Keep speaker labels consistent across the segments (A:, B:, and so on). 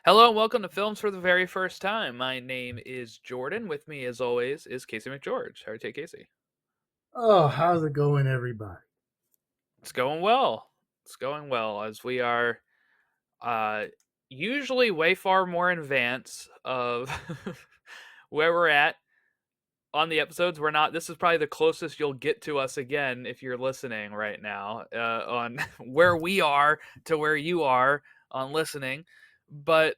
A: Hello and welcome to Films for the Very First Time. My name is Jordan. With me, as always, is Casey McGeorge. How are you, take Casey?
B: Oh, how's it going, everybody?
A: It's going well. It's going well as we are uh, usually way far more in advance of where we're at on the episodes. We're not. This is probably the closest you'll get to us again if you're listening right now on where we are to where you are on listening. But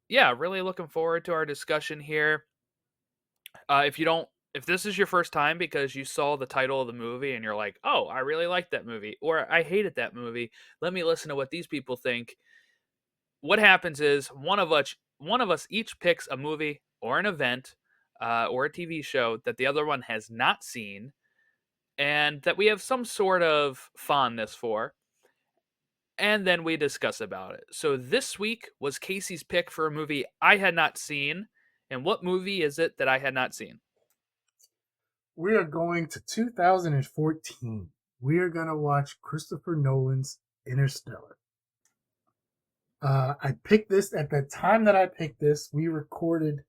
A: yeah, really looking forward to our discussion here. If this is your first time because you saw the title of the movie and you're like, oh, I really liked that movie, or I hated that movie, let me listen to what these people think. What happens is one of us each picks a movie or an event or a TV show that the other one has not seen and that we have some sort of fondness for, and then we discuss about it. So this week was Casey's pick for a movie I had not seen. And what movie is it that I had not seen?
B: We are going to 2014. We are going to watch Christopher Nolan's Interstellar. I picked this at the time that I picked this. We recorded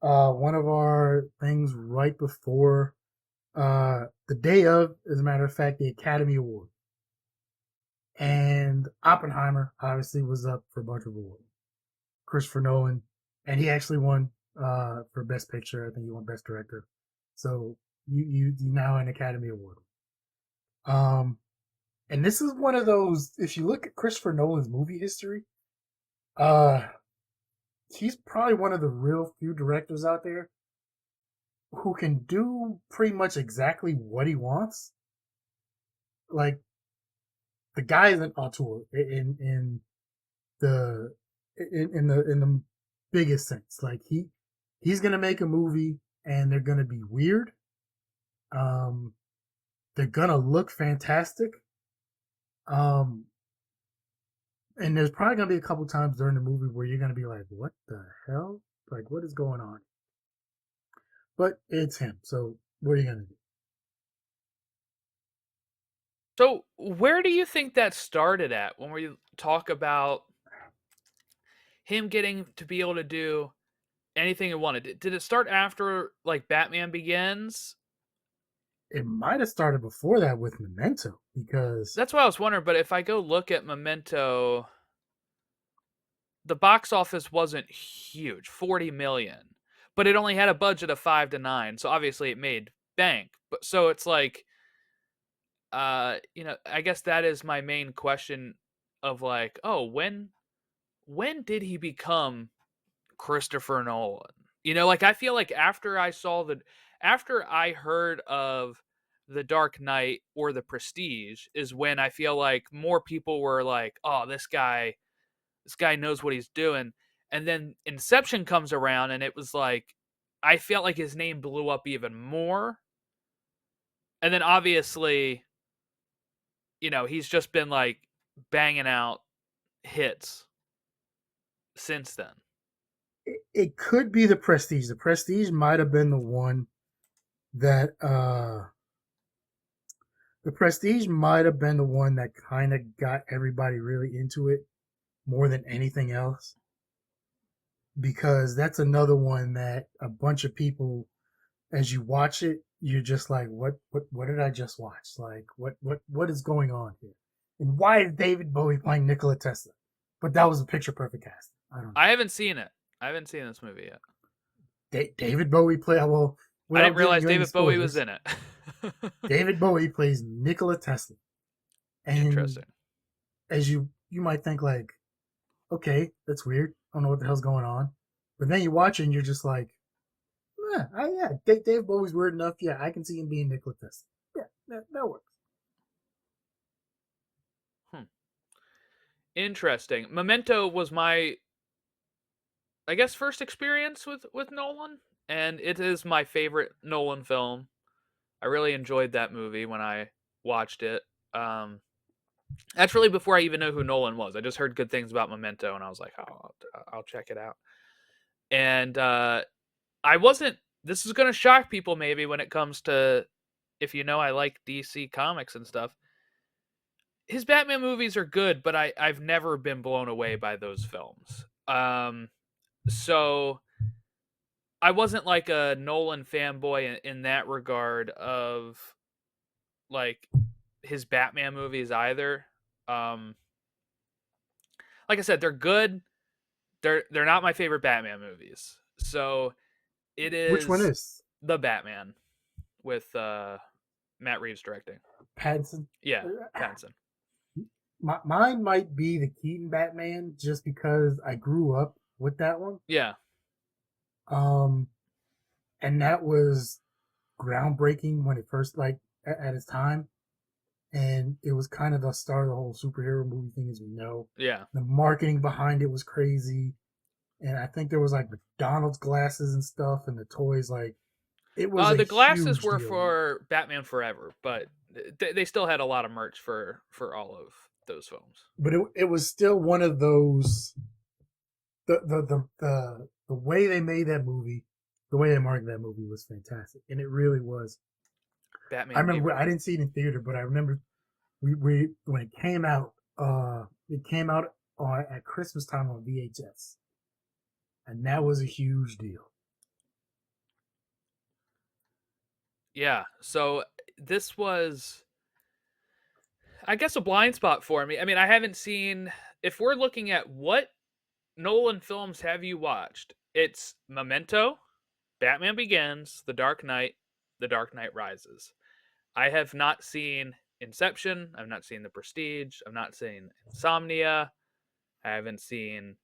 B: one of our things right before the day of, as a matter of fact, the Academy Award. And Oppenheimer obviously was up for a bunch of awards. Christopher Nolan, and he actually won for Best Picture. I think he won Best Director. So you now an Academy Award. Um, and this is one of those. If you look at Christopher Nolan's movie history, uh, he's probably one of the real few directors out there who can do pretty much exactly what he wants. Like the guy is an auteur the in the biggest sense. Like he's gonna make a movie and they're gonna be weird. Um, they're gonna look fantastic. Um, and there's probably gonna be a couple times during the movie where you're gonna be like, "What the hell? Like, what is going on?" But it's him. So what are you gonna do?
A: So, where do you think that started at when we talk about him getting to be able to do anything he wanted? Did it start after like Batman Begins?
B: It might have started before that with Memento because
A: That's what I was wondering. But if I go look at Memento, the box office wasn't huge, 40 million, but it only had a budget of 5 to 9. So obviously it made bank. But so it's like, I guess that is my main question of like, oh, when did he become Christopher Nolan? Like I feel like after I heard of The Dark Knight or The Prestige is when I feel like more people were like, "Oh, this guy knows what he's doing." And then Inception comes around and it was like I felt like his name blew up even more. And then obviously, he's just been like banging out hits since then.
B: it could be the Prestige. The Prestige might have been the one that the Prestige might have been the one that kind of got everybody really into it more than anything else because that's another one that a bunch of people, as you watch it, you're just like, what did I just watch? Like, what is going on here? And why is David Bowie playing Nikola Tesla? But that was a picture perfect cast. I don't know.
A: I haven't seen it. I haven't seen this movie yet.
B: David Bowie play well
A: I
B: without
A: didn't
B: giving
A: realize
B: you any
A: David Bowie was
B: spoilers.
A: in it.
B: David Bowie plays Nikola Tesla, and
A: Interesting.
B: as you might think like, okay, that's weird. I don't know what the hell's going on. But then you watch it and you're just like, yeah, Dave Bowie's weird enough. Yeah, I can see him being Nikola Tesla. Yeah, that works.
A: Hmm. Interesting. Memento was my, I guess, first experience with Nolan, and it is my favorite Nolan film. I really enjoyed that movie when I watched it. Um, that's really before I even knew who Nolan was. I just heard good things about Memento, and I was like, oh, I'll check it out. And I wasn't. This is gonna shock people maybe when it comes to if I like DC comics and stuff. his Batman movies are good, but I've never been blown away by those films. So I wasn't like a Nolan fanboy in that regard of like his Batman movies either. Um, like I said, they're good. They're not my favorite Batman movies. So it
B: Which one
A: is
B: is
A: the Batman with Matt Reeves directing.
B: Pattinson?
A: Yeah, Pattinson.
B: Mine might be the Keaton Batman, just because I grew up with that one.
A: Yeah,
B: Um, and that was groundbreaking when it first, like, at its time, and it was kind of the start of the whole superhero movie thing, as we know.
A: yeah.
B: The marketing behind it was crazy, and I think there was like McDonald's glasses and stuff, and the toys. Like, it was a
A: The glasses
B: huge
A: were
B: deal.
A: for Batman Forever, but they still had a lot of merch for all of those films.
B: But it was still one of those, the way they made that movie, the way they marketed that movie was fantastic, and it really was. I
A: Batman
B: remember
A: Begins.
B: I didn't see it in theater, but I remember we when it came out. It came out at Christmas time on VHS, and that was a huge deal.
A: Yeah, so this was, I guess, a blind spot for me. I mean, I haven't seen. If we're looking at what Nolan films have you watched, it's Memento, Batman Begins, The Dark Knight Rises. I have not seen Inception. I've not seen The Prestige. I've not seen Insomnia. I haven't seen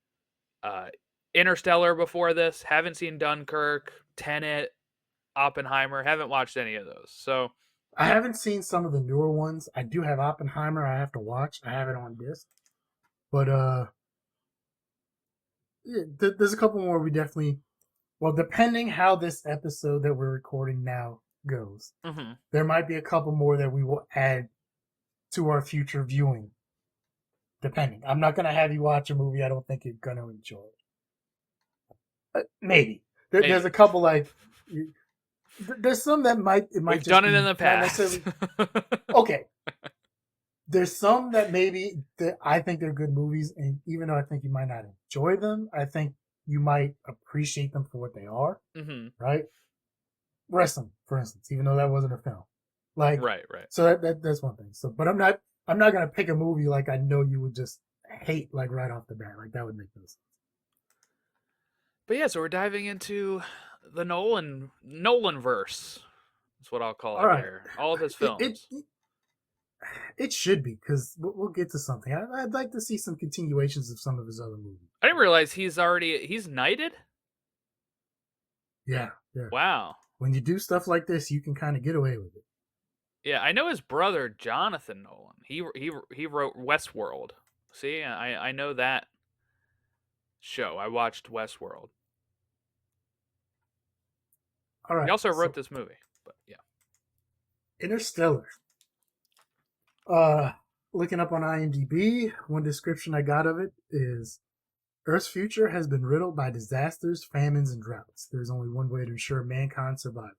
A: uh, Interstellar before this. Haven't seen Dunkirk, Tenet, Oppenheimer. Haven't watched any of those. So
B: I haven't seen some of the newer ones. I do have Oppenheimer. I have to watch. I have it on disc, but yeah, there's a couple more we definitely. Well, depending how this episode that we're recording now goes,
A: mm-hmm.
B: there might be a couple more that we will add to our future viewing. Depending, I'm not gonna have you watch a movie I don't think you're gonna enjoy. Maybe there's
A: Maybe
B: a couple like there's some that it might
A: we've
B: just
A: done it in
B: be
A: the
B: not
A: past.
B: necessarily okay. There's some that maybe that I think they're good movies, and even though I think you might not enjoy them, I think you might appreciate them for what they are.
A: mm-hmm.
B: Right? Wrestling, for instance, even though that wasn't a film. Like,
A: Right.
B: so that's one thing. So, but I'm not gonna pick a movie like I know you would just hate like right off the bat. Like that would make no sense.
A: But yeah, so we're diving into the Nolan verse. That's what I'll call
B: All
A: it
B: right,
A: here. All of his
B: it it
A: films.
B: it should be because we'll get to something. I'd like to see some continuations of some of his other movies.
A: I didn't realize he's knighted.
B: Yeah, yeah.
A: Wow.
B: When you do stuff like this, you can kind of get away with it.
A: Yeah, I know his brother Jonathan Nolan. He wrote Westworld. See, I know that show. I watched Westworld.
B: All
A: He
B: right,
A: also wrote
B: so
A: this movie. But yeah.
B: Interstellar. Looking up on IMDb, one description I got of it is Earth's future has been riddled by disasters, famines, and droughts. There's only one way to ensure mankind's survival: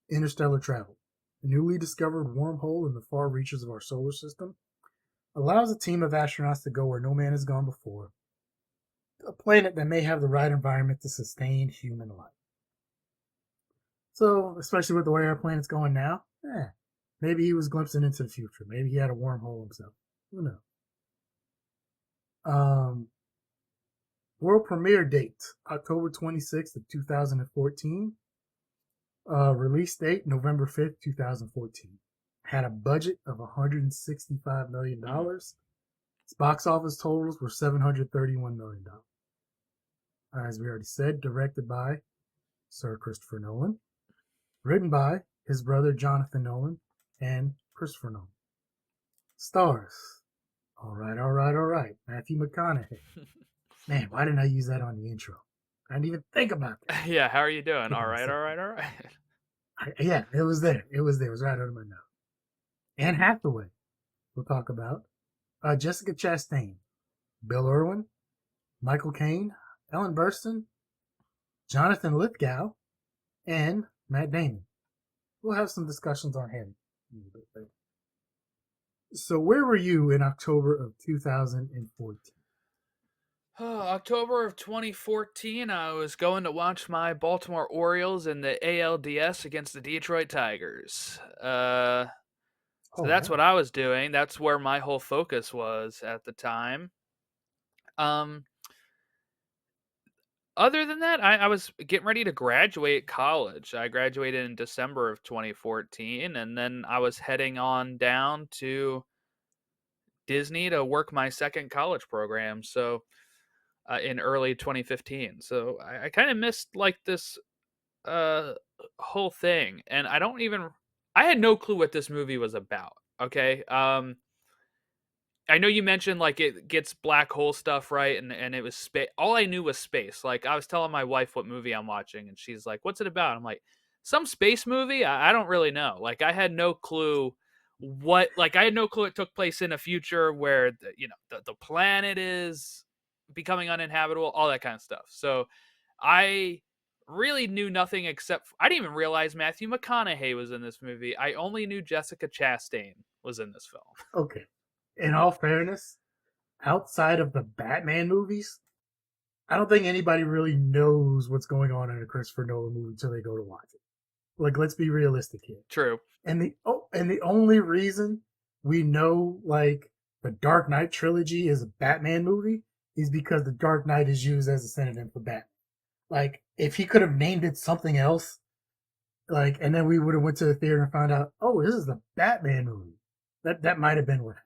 B: interstellar travel. A newly discovered wormhole in the far reaches of our solar system allows a team of astronauts to go where no man has gone before, a planet that may have the right environment to sustain human life. So, especially with the way our planet's going now, maybe he was glimpsing into the future. Maybe he had a wormhole himself. Who knows? World premiere date, October 26th of 2014. Release date, November 5th, 2014. Had a budget of $165 million. Its box office totals were $731 million. As we already said, directed by Sir Christopher Nolan. Written by his brother Jonathan Nolan and Christopher Nolan. Stars. All right. Matthew McConaughey. Man, why didn't I use that on the intro? I didn't even think about that.
A: Yeah, how are you doing? All right.
B: Yeah, it was there. It was right under my nose. Anne Hathaway, we'll talk about. Jessica Chastain, Bill Irwin, Michael Caine, Ellen Burstyn, Jonathan Lithgow, and Matt Damon. We'll have some discussions on him a little bit later. So where were you in October of 2014?
A: October of 2014, I was going to watch my Baltimore Orioles in the ALDS against the Detroit Tigers. So
B: Oh
A: that's
B: wow.
A: what I was doing. That's where my whole focus was at the time. Um, Other than that, I was getting ready to graduate college. I graduated in December of 2014, and then I was heading on down to Disney to work my second college program. So in early 2015. So I kind of missed like this uh whole thing, and I had no clue what this movie was about. Okay. I know you mentioned like it gets black hole stuff right, and it was space. All I knew was space. Like I was telling my wife what movie I'm watching, and she's like, "What's it about?" I'm like, "Some space movie." I don't really know. Like I had no clue what. Like I had no clue it took place in a future where the planet is becoming uninhabitable, all that kind of stuff. So I really knew nothing except I didn't even realize Matthew McConaughey was in this movie. I only knew Jessica Chastain was in this film.
B: Okay. In all fairness, outside of the Batman movies, I don't think anybody really knows what's going on in a Christopher Nolan movie until they go to watch it. Like, let's be realistic here.
A: True.
B: And the only reason we know like the Dark Knight trilogy is a Batman movie is because the Dark Knight is used as a synonym for Batman. Like, if he could have named it something else, like, and then we would have went to the theater and found out, oh, this is the Batman movie. That might have been what.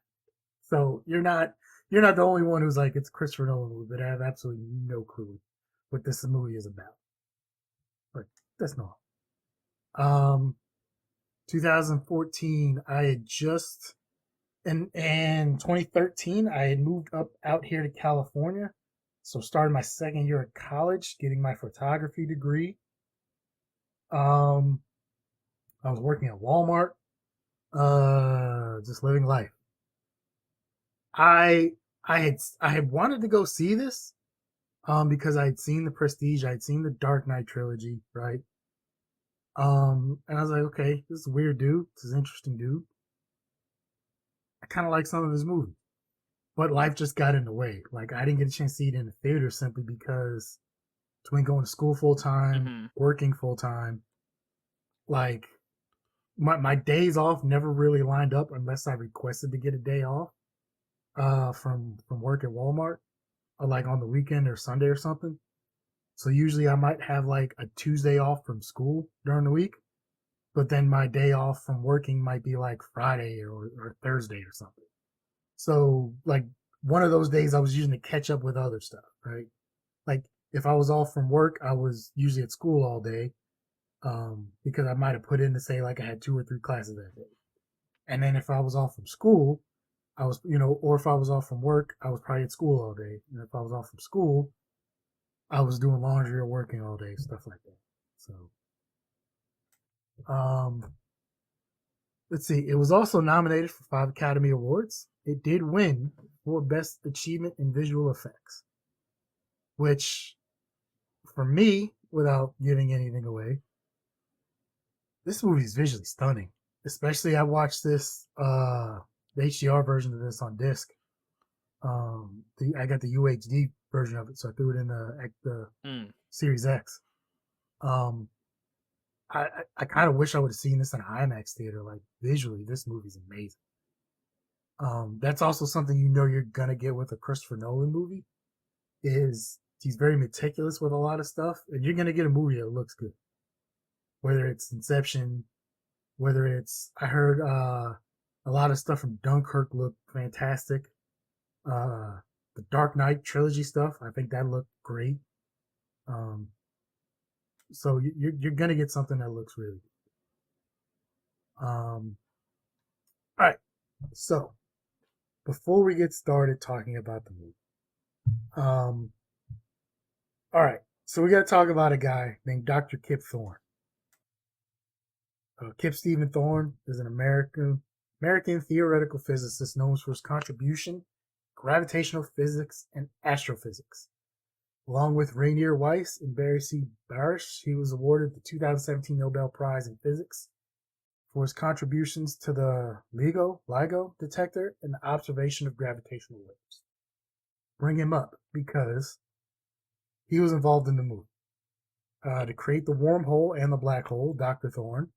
B: So you're not the only one who's like it's Christopher Nolan movie, but I have absolutely no clue what this movie is about. But that's not. Um, 2014, I had just in 2013, I had moved up out here to California, so started my second year at college, getting my photography degree. Um, I was working at Walmart, just living life. I I had wanted to go see this, because I had seen the Prestige, I had seen the Dark Knight trilogy, right? And I was like, okay, this is a weird dude, this is an interesting dude. I kind of like some of his movies, but life just got in the way. Like I didn't get a chance to see it in the theater simply because between going to school full time,
A: Hmm.
B: working full time, like my days off never really lined up unless I requested to get a day off from work at Walmart, or like on the weekend or Sunday or something. So usually I might have like a Tuesday off from school during the week, but then my day off from working might be like Friday or Thursday or something. So like one of those days I was using to catch up with other stuff, right? Like if I was off from work, I was usually at school all day, because I might have put in to say like I had 2 or 3 classes that day. And then if I was off from school, I was, or if I was off from work, I was probably at school all day. And if I was off from school, I was doing laundry or working all day, stuff like that. So, um, let's see. It was also nominated for 5 Academy Awards. It did win for Best Achievement in Visual Effects, which, for me, without giving anything away, this movie is visually stunning. Especially, I watched the HDR version of this on disc. I got the UHD version of it, so I threw it in the
A: Mm.
B: Series X. Um, I kind of wish I would have seen this in an IMAX theater. Like visually, this movie's amazing. That's also something you're gonna get with a Christopher Nolan movie. Is he's very meticulous with a lot of stuff, and you're gonna get a movie that looks good. Whether it's Inception, whether it's I heard a lot of stuff from Dunkirk looked fantastic. Uh, the Dark Knight trilogy stuff, I think that looked great. Um, so you're gonna get something that looks really good. All right. So before we get started talking about the movie, um, all right. So we got to talk about a guy named Dr. Kip Thorne. Kip Stephen Thorne is an American theoretical physicist known for his contribution gravitational physics and astrophysics. Along with Rainier Weiss and Barry C. Barish, he was awarded the 2017 Nobel Prize in Physics for his contributions to the LIGO detector and the observation of gravitational waves. Bring him up because he was involved in the movie. To create the wormhole and the black hole, Dr. Thorne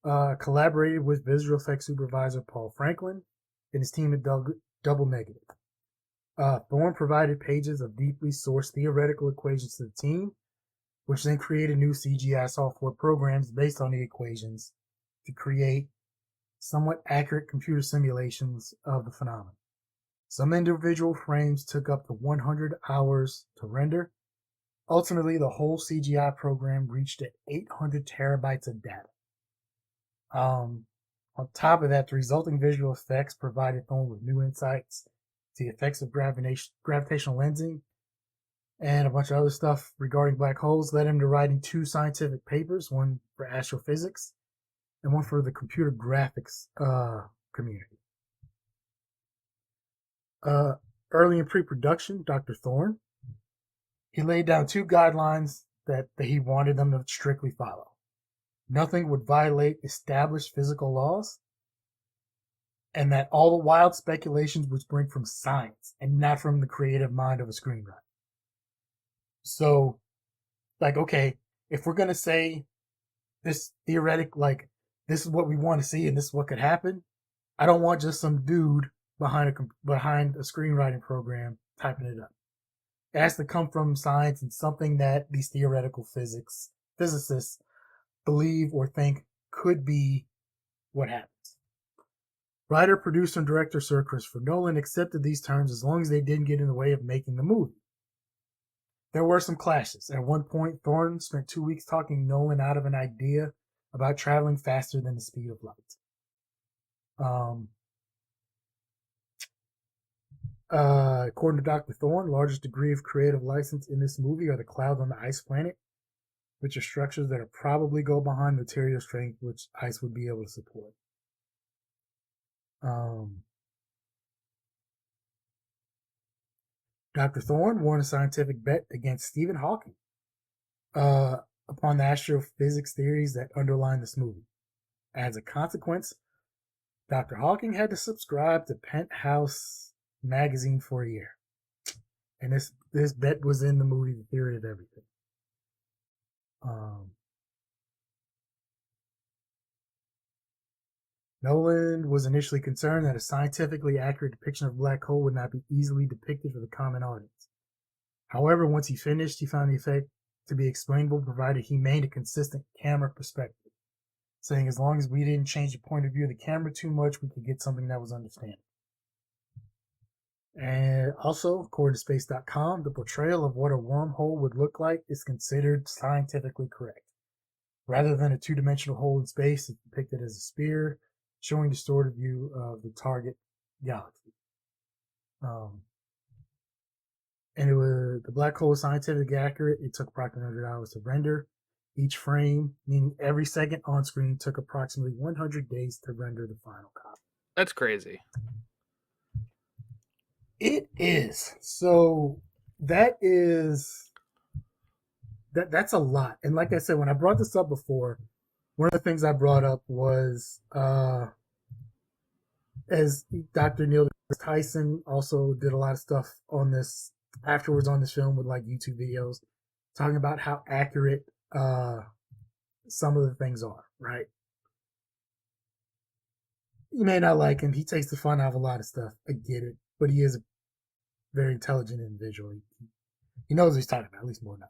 B: collaborated with visual effects supervisor Paul Franklin and his team at Double Negative. Thorne provided pages of deeply sourced theoretical equations to the team, which then created new CGI software programs based on the equations to create somewhat accurate computer simulations of the phenomenon. Some individual frames took up to 100 hours to render. Ultimately, the whole CGI program reached 800 terabytes of data. On top of that, the resulting visual effects provided Thorne with new insights to the effects of gravitational lensing and a bunch of other stuff regarding black holes, led him to writing 2 scientific papers, one for astrophysics and one for the computer graphics community. Early in pre-production, Dr. Thorne, he laid down 2 guidelines that he wanted them to strictly follow. Nothing would violate established physical laws, and that all the wild speculations would spring from science and not from the creative mind of a screenwriter. So, like, okay, if we're going to say this theoretic, like, this is what we want to see and this is what could happen, I don't want just some dude behind a screenwriting program typing it up. It has to come from science and something that these theoretical physicists believe or think could be what happens. Writer, producer, and director Sir Christopher Nolan accepted these terms as long as they didn't get in the way of making the movie. There were some clashes. At one point, Thorne spent 2 weeks talking Nolan out of an idea about traveling faster than the speed of light. According to Dr. Thorne, largest degree of creative license in this movie are the clouds on the ice planet, which are structures that are probably go behind material strength which ice would be able to support. Dr. Thorne won a scientific bet against Stephen Hawking upon the astrophysics theories that underline this movie. As a consequence, Dr. Hawking had to subscribe to Penthouse magazine for a year. And this bet was in the movie The Theory of Everything. Nolan was initially concerned that a scientifically accurate depiction of a black hole would not be easily depicted for the common audience. However, once he finished, he found the effect to be explainable provided he maintained a consistent camera perspective, saying as long as we didn't change the point of view of the camera too much, we could get something that was understandable. And also, according to Space.com, the portrayal of what a wormhole would look like is considered scientifically correct. Rather than a 2-dimensional hole in space, it's depicted as a sphere, showing distorted view of the target galaxy. And the black hole was scientifically accurate. It took approximately 100 hours to render. Each frame, meaning every second on screen, took approximately 100 days to render the final copy.
A: That's crazy.
B: It is. So that's a lot. And like I said, when I brought this up before, one of the things I brought up was as Dr. Neil deGrasse Tyson also did a lot of stuff on this afterwards on this film with like YouTube videos talking about how accurate some of the things are, right? You may not like him. He takes the fun out of a lot of stuff. I get it. But he is a very intelligent individual. He knows what he's talking about, at least more than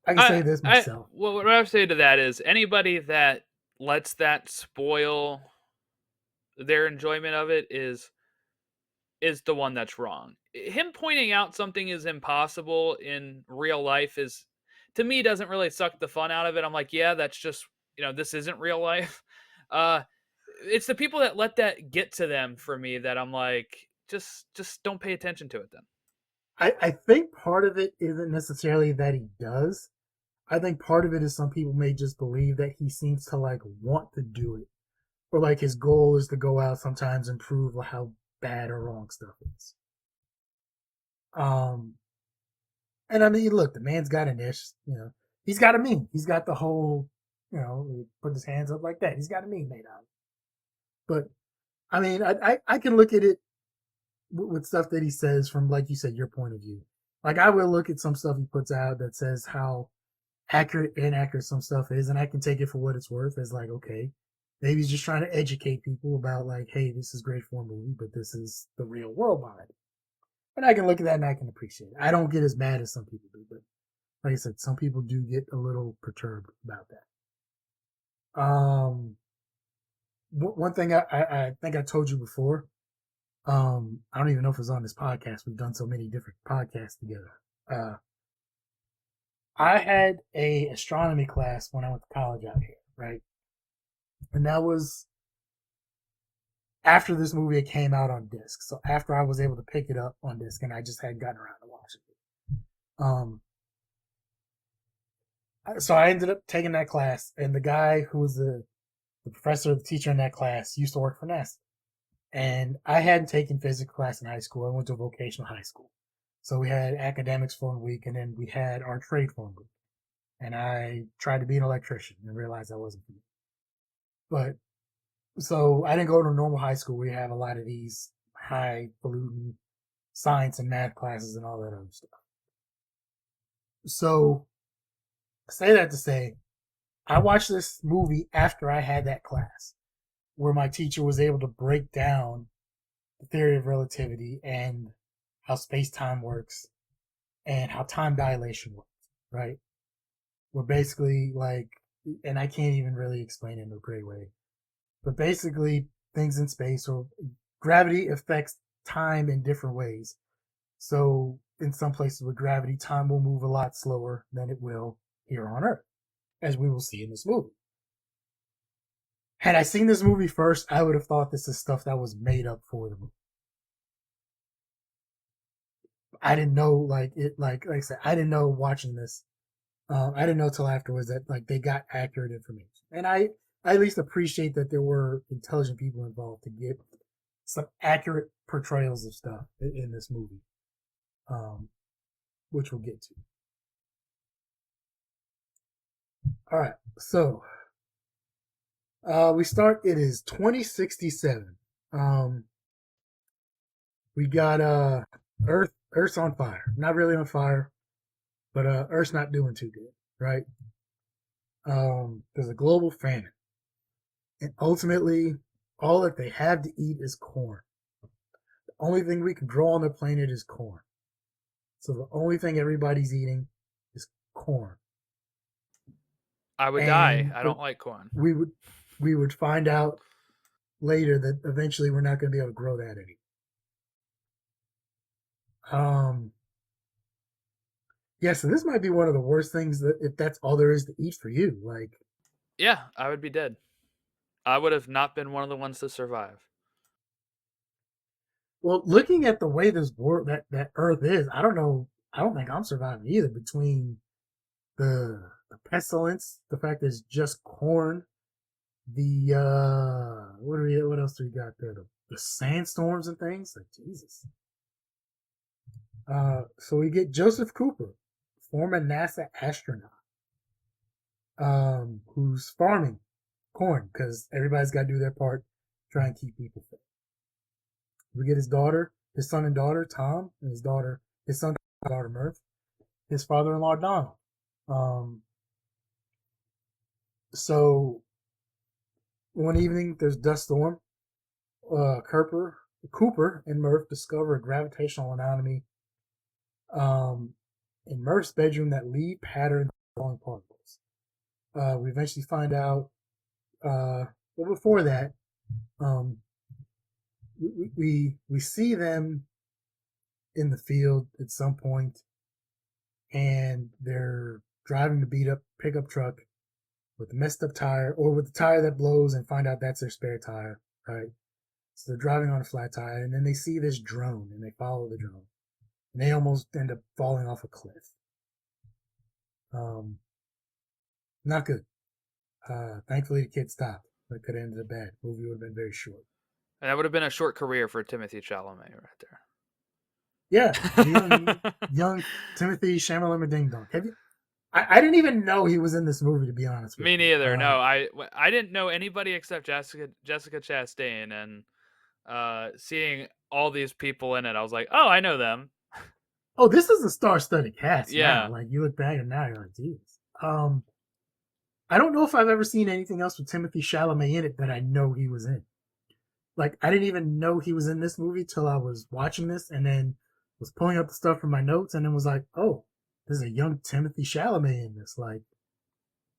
B: I can say this myself.
A: Well, what I would say to that is anybody that lets that spoil their enjoyment of it is the one that's wrong. Him pointing out something is impossible in real life is, to me, doesn't really suck the fun out of it. I'm like, yeah, that's just, this isn't real life. It's the people that let that get to them for me that I'm like, just don't pay attention to it then.
B: I think part of it isn't necessarily that he does. I think part of it is some people may just believe that he seems to like want to do it. Or like his goal is to go out sometimes and prove how bad or wrong stuff is. And I mean, look, the man's got an ish, he's got a meme. He's got the whole, He put his hands up like that. He's got a meme made out of it. But I mean, I can look at it with stuff that he says from, like you said, your point of view. Like I will look at some stuff he puts out that says how accurate and inaccurate some stuff is, and I can take it for what it's worth as like, okay, maybe he's just trying to educate people about like, hey, this is great for a movie, but this is the real world behind it. And I can look at that and I can appreciate it. I don't get as mad as some people do, but like I said, some people do get a little perturbed about that. One thing I think I told you before. I don't even know if it was on this podcast. We've done so many different podcasts together. Uh, I had a astronomy class when I went to college out here, right? And that was after this movie came out on disc. So after I was able to pick it up on disc, and I just hadn't gotten around to watching it. So I ended up taking that class, and the guy who was the professor, the teacher in that class, used to work for NASA. And I hadn't taken physics class in high school. I went to a vocational high school. So we had academics for 1 week, and then we had our trade for 1 week. And I tried to be an electrician and realized that wasn't for me. But so I didn't go to a normal high school where you have a lot of these highfalutin science and math classes and all that other stuff. So I say that to say, I watched this movie after I had that class where my teacher was able to break down the theory of relativity and how space time works and how time dilation works, right? We're basically like, and I can't even really explain it in a great way, but basically things in space or gravity affects time in different ways. So in some places with gravity, time will move a lot slower than it will here on Earth, as we will see in this movie. Had I seen this movie first, I would have thought this is stuff that was made up for the movie. I didn't know, like I said, I didn't know watching this. I didn't know till afterwards that like they got accurate information, and I at least appreciate that there were intelligent people involved to get some accurate portrayals of stuff in this movie, um, which we'll get to. All right, so we start. It is 2067. Um, we got Earth. Earth's on fire. Not really on fire, but Earth's not doing too good, right? There's a global famine, and ultimately, all that they have to eat is corn. The only thing we can grow on the planet is corn. So the only thing everybody's eating is corn.
A: I would die.
B: And
A: I don't like corn.
B: we would we would find out later that eventually we're not going to be able to grow that anymore. Yeah, so this might be one of the worst things that if that's all there is to eat for you. Like,
A: Yeah, I would be dead. I would have not been one of the ones to survive.
B: well, looking at the way this world that Earth is, I don't know. I don't think I'm surviving either. Between the pestilence, the fact that it's just corn, the what else do we got there? The sandstorms and things. Like Jesus. So we get Joseph Cooper, former NASA astronaut, who's farming corn because everybody's got to do their part, try and keep people fed. We get his daughter, his son and daughter, Tom, and his son and daughter, Murph, his father-in-law, Donald. Um, so one evening, there's dust storm. Cooper and Murph discover a gravitational anomaly um, in Murph's bedroom that lead patterns falling particles. We eventually find out. Well, before that, um, we see them in the field at some point, and they're driving the beat up pickup truck with a messed up tire, or with the tire that blows, and find out that's their spare tire, right? So they're driving on a flat tire, and then they see this drone, and they follow the drone, and they almost end up falling off a cliff. Um, Not good. Thankfully, the kid stopped. That could have ended up bad. The movie would have been very short.
A: And that would have been a short career for Timothy Chalamet
B: Yeah,
A: right
B: young
A: there.
B: young Timothy Chalamet Ding Dong. I didn't even know he was in this movie, to be honest with
A: Me
B: you.
A: neither. No, I didn't know anybody except Jessica Chastain, and seeing all these people in it, I was like, oh, I know them.
B: Oh, this is a star-studded cast now.
A: Yeah.
B: Like you look back and now you're like, geez. I don't know if I've ever seen anything else with Timothy Chalamet in it that I know he was in. Like I didn't even know he was in this movie till I was watching this, and then was pulling up the stuff from my notes, and then was like, oh, there's a young Timothy Chalamet in this. Like,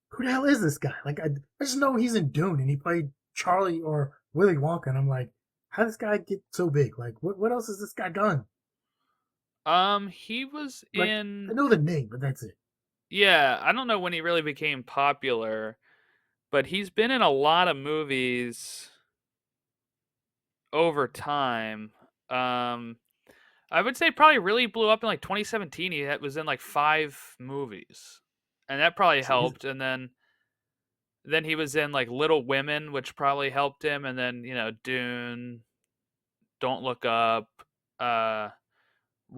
B: who the hell is this guy? Like, I just know he's in Dune, and he played Charlie or Willy Wonka, and I'm like, how did this guy get so big? Like, what else has this guy done?
A: He was
B: Like, I
A: in.
B: know the name, but that's it.
A: Yeah, I don't know when he really became popular, but he's been in a lot of movies over time. Um, I would say probably really blew up in like 2017. He was in like 5 movies, and that probably
B: Jeez.
A: helped. And then he was in like Little Women, which probably helped him. And then Dune, Don't Look Up, uh,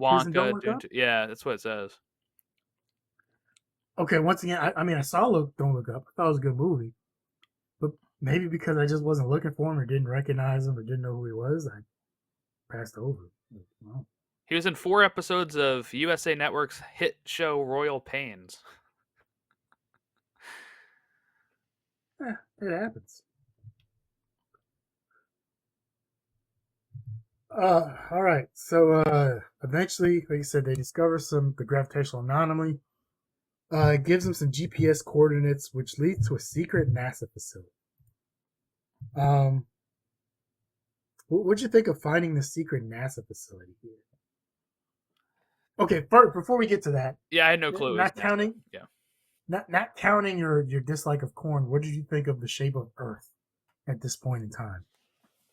B: He was in Don't
A: Wonka,
B: Look
A: Dune.
B: Up.
A: Yeah, that's what it says.
B: Okay, once again, I mean, I saw Don't Look Up. I thought it was a good movie, but maybe because I just wasn't looking for him or didn't recognize him or didn't know who he was, I passed over. Well,
A: He was in 4 episodes of USA Network's hit show Royal Pains.
B: it happens. All right. So eventually, like I said, they discover the gravitational anomaly. It gives them some GPS coordinates, which leads to a secret NASA facility. Um, what'd you think of finding the secret NASA facility here? Okay, first, before we get to that,
A: Yeah, I had no clue it was
B: not
A: NASA.
B: counting,
A: Yeah.
B: not counting your dislike of corn. What did you think of the shape of Earth at this point in time?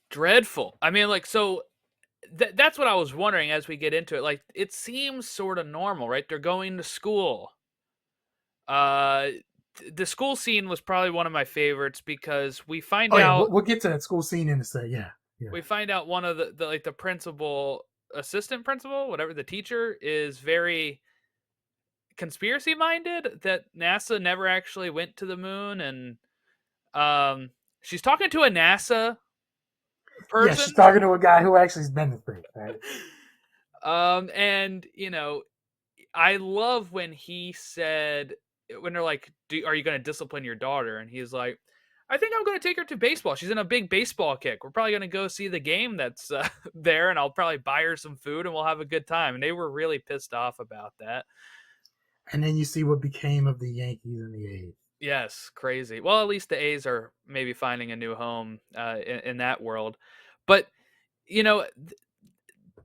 A: Dreadful. I mean, like, so that's what I was wondering as we get into it. Like, it seems sort of normal, right? They're going to school. Uh, the school scene was probably one of my favorites because we find
B: Oh yeah,
A: out
B: we'll get to that school scene in a sec. Yeah, yeah.
A: one of the like the principal, assistant principal, whatever, the teacher is very conspiracy minded, that NASA never actually went to the moon, and um she's talking to a NASA
B: Yeah, she's
A: person.
B: talking to a guy who actually has been to space, right?
A: And I love when he said, when they're like, are you going to discipline your daughter? And he's like, I think I'm going to take her to baseball. She's in a big baseball kick. We're probably going to go see the game that's there, and I'll probably buy her some food and we'll have a good time. And they were really pissed off about that.
B: And then you see what became of the Yankees and the A's.
A: Yes, crazy. Well, at least the A's are maybe finding a new home in that world. But, you know,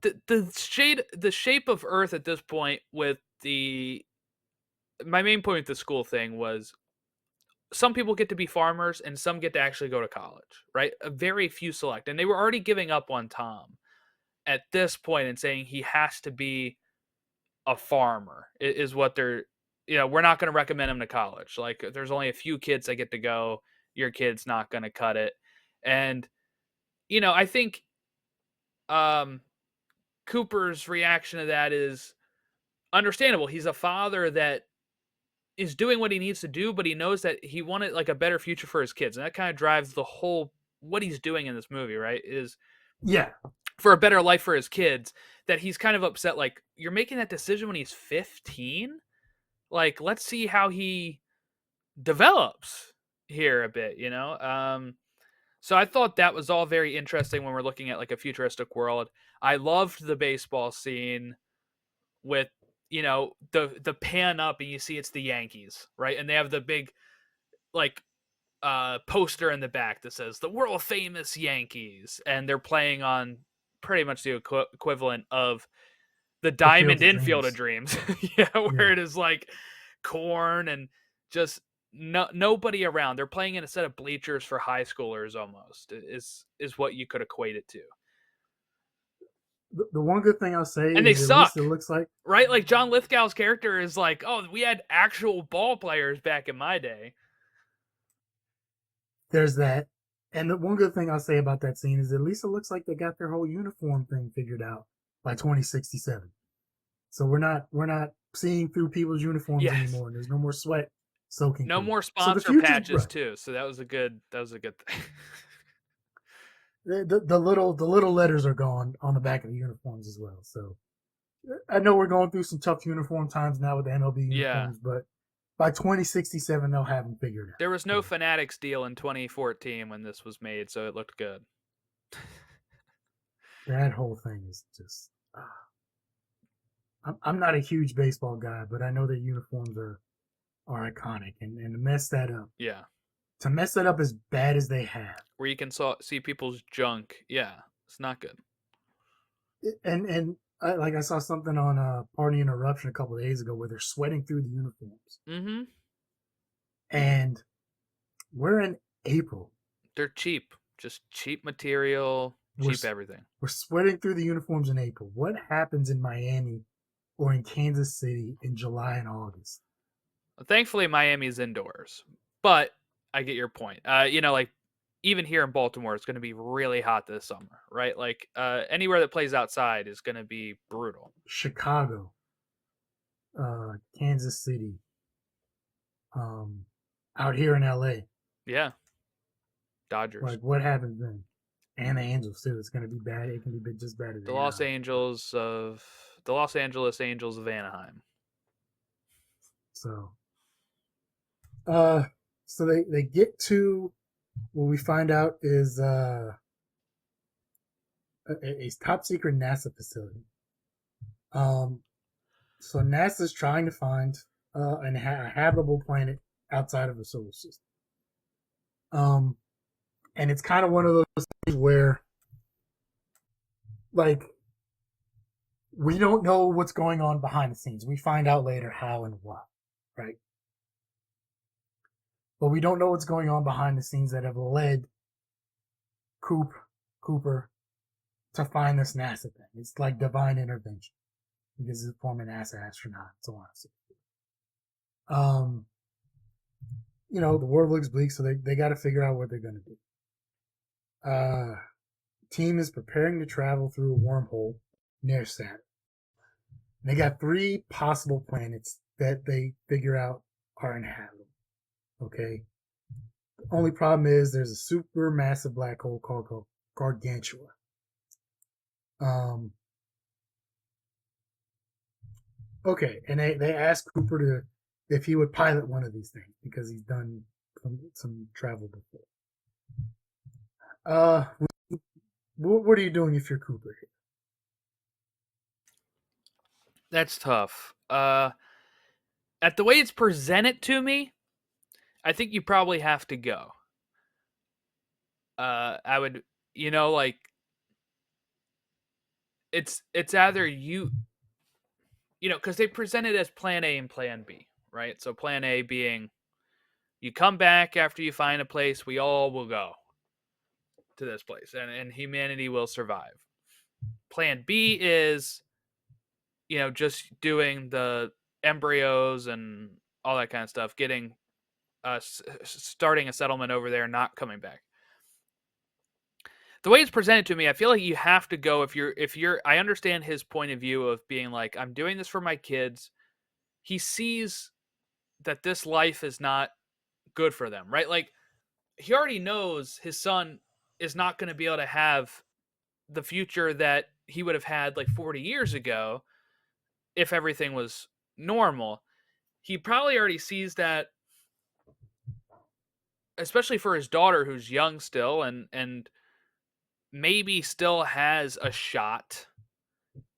A: the shape of Earth at this point, with the my main point with the school thing was, some people get to be farmers and some get to actually go to college, right? A very few select. And they were already giving up on Tom at this point and saying he has to be a farmer, is what they're, we're not going to recommend him to college. Like, there's only a few kids that get to go. Your kid's not going to cut it. And, I think um, Cooper's reaction to that is understandable. He's a father that is doing what he needs to do, but he knows that he wanted like a better future for his kids, and that kind of drives the whole what he's doing in this movie. Right? Is
B: Yeah,
A: for a better life for his kids. That he's kind of upset. Like, you're making that decision when he's 15. Like, let's see how he develops here a bit. So I thought that was all very interesting when we're looking at like a futuristic world. I loved the baseball scene with the pan up and you see it's the Yankees, right? And they have the big like poster in the back that says the world famous Yankees, and they're playing on pretty much the equivalent of the
B: the Field
A: diamond
B: of
A: infield of
B: Dreams.
A: dreams. Yeah, where
B: Yeah,
A: it is like corn and just nobody around. They're playing in a set of bleachers for high schoolers, almost, is what you could equate it to.
B: the one good thing I'll say
A: And they
B: is at least it
A: suck,
B: looks like
A: right? Like, John Lithgow's character is like, oh, we had actual ball players back in my day.
B: there's that. And the one good thing I'll say about that scene is at least it looks like they got their whole uniform thing figured out by 2067. So we're not seeing through people's uniforms
A: Yes.
B: anymore, and there's no more sweat soaking
A: No
B: through.
A: more
B: So the
A: sponsor
B: future's
A: patches
B: bright.
A: too. So that was a good thing.
B: The little letters are gone on the back of the uniforms as well. So I know we're going through some tough uniform times now with the MLB
A: Yeah.
B: uniforms, but by 2067 they'll have them figured out.
A: There was no
B: So
A: Fanatics deal in 2014 when this was made, so it looked good.
B: that whole thing is just. I'm not a huge baseball guy, but I know that uniforms are iconic, and
A: Yeah.
B: to mess that up as bad as they have,
A: Where you can see people's junk. Yeah. It's not good.
B: and I saw something on Party Interruption a couple of days ago where they're sweating through the uniforms,
A: Mm-hmm.
B: and we're in April.
A: They're cheap. Just cheap material,
B: We're
A: cheap everything.
B: we're sweating through the uniforms in April. What happens in Miami or in Kansas City in July and August?
A: Thankfully, Miami's indoors, but I get your point. Like even here in Baltimore, it's going to be really hot this summer, right? Like anywhere that plays outside is going to be brutal.
B: Chicago, Kansas City, um, out here in LA.
A: Yeah, Dodgers,
B: Like, what happens then? And the Angels too. It's going to be bad. It can be just bad as
A: the
B: Anaheim.
A: Los Angeles Angels of Anaheim.
B: So, uh, so they get to what we find out is a top secret NASA facility. Um, so NASA's trying to find a habitable planet outside of the solar system. Um, and it's kind of one of those things where, like, we don't know what's going on behind the scenes. We find out later how and why, right? But we don't know what's going on behind the scenes that have led Cooper to find this NASA thing. It's like divine intervention because he's a former NASA astronaut, and so on and so forth. The world looks bleak, so they got to figure out what they're going to do. Team is preparing to travel through a wormhole near Saturn. They got 3 possible planets that they figure out are inhabitable. Okay. The only problem is there's a super massive black hole called Gargantua. Okay, and they asked Cooper if he would pilot one of these things because he's done some travel before. What are you doing if you're Cooper here?
A: That's tough. At the way it's presented to me, I think you probably have to go. I would, like it's either because they present it as Plan A and Plan B, right? So Plan A being you come back after you find a place, we all will go to this place, and humanity will survive. Plan B is just doing the embryos and all that kind of stuff, getting starting a settlement over there, not coming back. The way it's presented to me, I feel like you have to go if you're I understand his point of view of being like, I'm doing this for my kids. He sees that this life is not good for them, right? Like he already knows his son is not going to be able to have the future that he would have had like 40 years ago if everything was normal. He probably already sees that, especially for his daughter who's young still and maybe still has a shot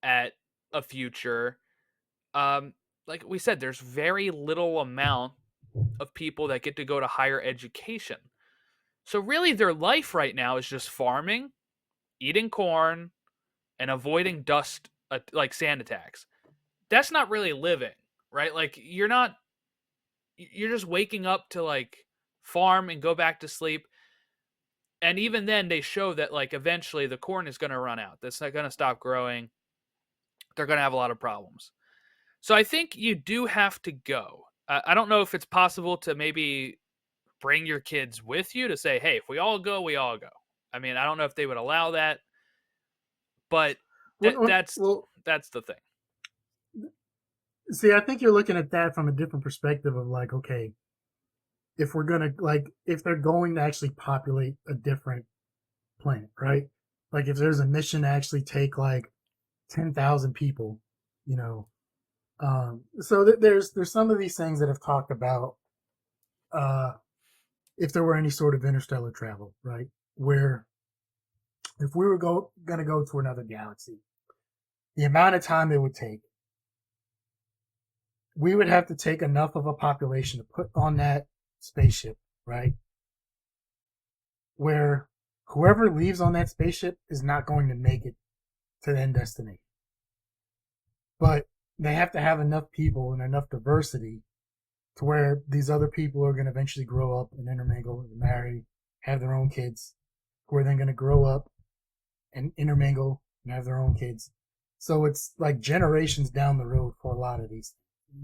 A: at a future. Um, like we said, there's very little amount of people that get to go to higher education. So really their life right now is just farming, eating corn, and avoiding dust like sand attacks. That's not really living, right? Like you're just waking up to like farm and go back to sleep. And even then they show that like eventually the corn is going to run out. That's not going to stop growing. They're going to have a lot of problems. So I think you do have to go. I don't know if it's possible to maybe bring your kids with you to say, hey, if we all go, we all go. I mean, I don't know if they would allow that, but
B: Well,
A: that's
B: well,
A: that's the thing.
B: See, I think you're looking at that from a different perspective of like, okay, if we're gonna like, if they're going to actually populate a different planet, right? Like, if there's a mission to actually take like 10,000 people, you know, so there's some of these things that have talked about uh, if there were any sort of interstellar travel, right? Where if we were gonna go to another galaxy, the amount of time it would take, we would have to take enough of a population to put on that spaceship, right? Where whoever leaves on that spaceship is not going to make it to the end destination. But they have to have enough people and enough diversity to where these other people are going to eventually grow up and intermingle and marry, have their own kids, who are then going to grow up and intermingle and have their own kids. So it's like generations down the road for a lot of these.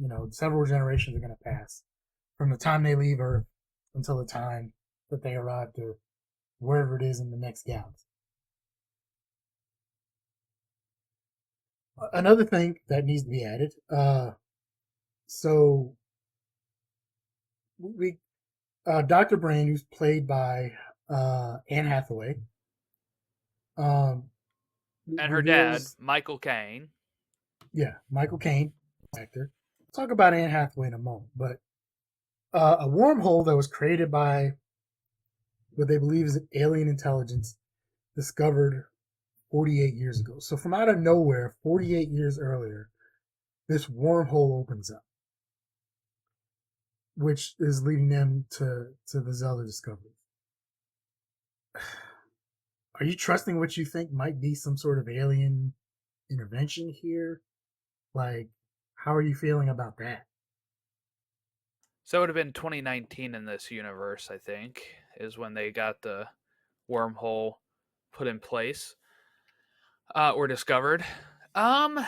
B: You know, several generations are going to pass from the time they leave Earth until the time that they arrive to wherever it is in the next galaxy. Another thing that needs to be added. So we Dr. Brain, who's played by Anne Hathaway, um,
A: And her dad,
B: reveals,
A: Michael Caine.
B: yeah, Michael Caine, actor. We'll talk about Anne Hathaway in a moment, but a wormhole that was created by what they believe is an alien intelligence discovered 48 years ago. So from out of nowhere, 48 years earlier, this wormhole opens up, which is leading them to the Zelda discovery. Are you trusting what you think might be some sort of alien intervention here? Like, how are you feeling about that?
A: So it would have been 2019 in this universe, I think, is when they got the wormhole put in place or discovered. Um,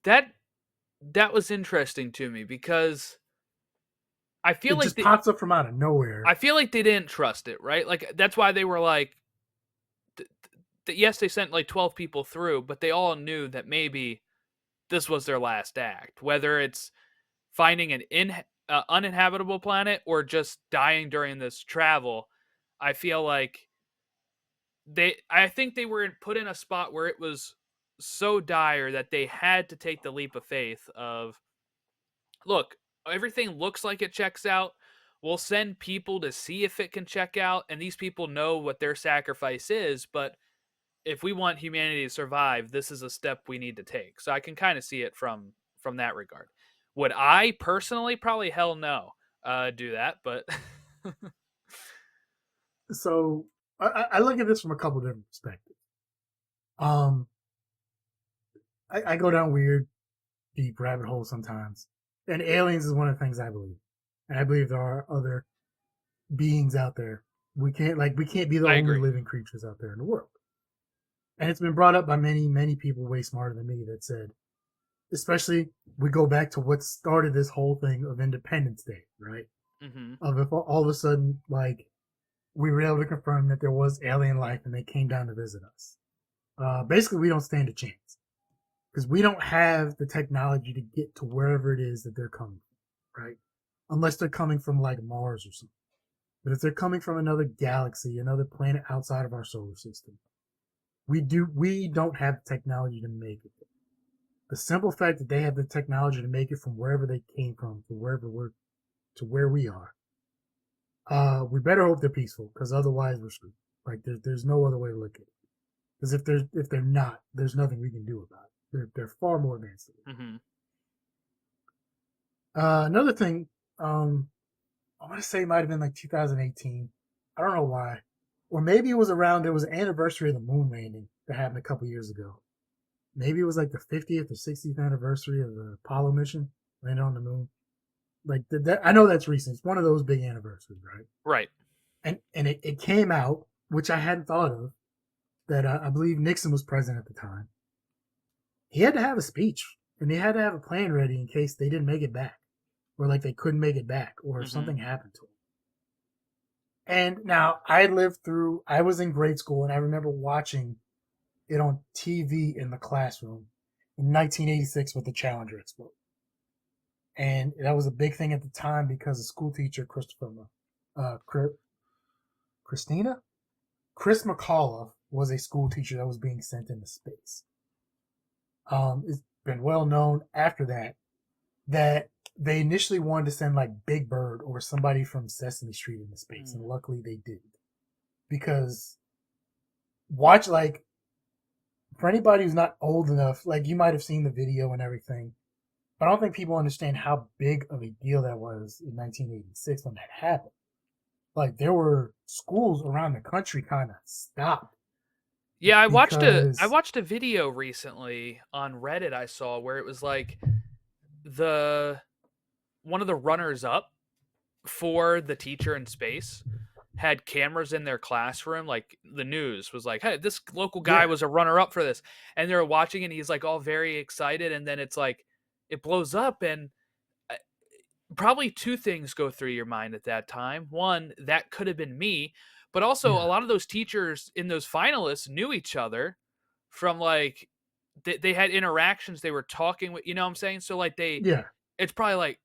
A: that that was interesting to me because I feel
B: It
A: like
B: just pops up from out of nowhere.
A: they didn't trust it, right? Like that's why they were like, yes, they sent like 12 people through, but they all knew that maybe this was their last act, whether it's finding an uninhabitable planet or just dying during this travel. I feel like I think they were put in a spot where it was so dire that they had to take the leap of faith of, look, everything looks like it checks out. We'll send people to see if it can check out, and these people know what their sacrifice is, but if we want humanity to survive, this is a step we need to take. So I can kind of see it from that regard. Would I personally probably hell no do that, but
B: So I look at this from a couple different perspectives. Um, I go down weird, deep rabbit holes sometimes, and aliens is one of the things I believe, and I believe there are other beings out there. We can't be the
A: I
B: only
A: agree.
B: living creatures out there in the world. And it's been brought up by many people way smarter than me that said, especially we go back to what started this whole thing of Independence Day, right?
A: Hmm.
B: Of if all of a sudden like we were able to confirm that there was alien life and they came down to visit us. Basically, we don't stand a chance because we don't have the technology to get to wherever it is that they're coming from, right? Unless they're coming from like Mars or something. But if they're coming from another galaxy, another planet outside of our solar system, we don't have the technology to make it. The simple fact that they have the technology to make it from wherever they came from to wherever we're to where we are, we better hope they're peaceful because otherwise we're screwed. Like there's no other way to look at it. Because if they're not, there's nothing we can do about it. They're far more advanced than
A: Hmm.
B: another thing, I want to say it might have been like 2018. I don't know why, or maybe it was around. There was an anniversary of the moon landing that happened a couple years ago. Maybe it was like the 50th or 60th anniversary of the Apollo mission landing on the moon. Like I know that's recent. It's one of those big anniversaries, right?
A: Right.
B: And it came out, which I hadn't thought of, that I believe Nixon was president at the time. He had to have a speech and they had to have a plan ready in case they didn't make it back, or like they couldn't make it back, or if
A: Hmm.
B: something happened to them. And now I lived through. I was in grade school and I remember watching it on TV in the classroom, in 1986 with the Challenger exploded. And that was a big thing at the time because the school teacher, uh, Christina? Chris McAuliffe was a school teacher that was being sent into space. It's been well known after that that they initially wanted to send like Big Bird or somebody from Sesame Street into space, and
A: Mm.
B: luckily they didn't. Because watch like for anybody who's not old enough, like you might have seen the video and everything, but I don't think people understand how big of a deal that was in 1986 when that happened. Like there were schools around the country kind of stopped
A: Yeah, I
B: because
A: watched a video recently on Reddit I saw where it was like the one of the runners up for the teacher in space had cameras in their classroom. Like the news was like, hey, this local guy
B: yeah,
A: was a runner up for this. And they were watching and he's like all very excited. And then it's like, it blows up. And uh, probably two things go through your mind at that time. One, that could have been me. But also, a
B: yeah,
A: lot of those teachers in those finalists knew each other from like, they had interactions. They were talking with, you know what I'm saying? So, like,
B: yeah.
A: it's probably like,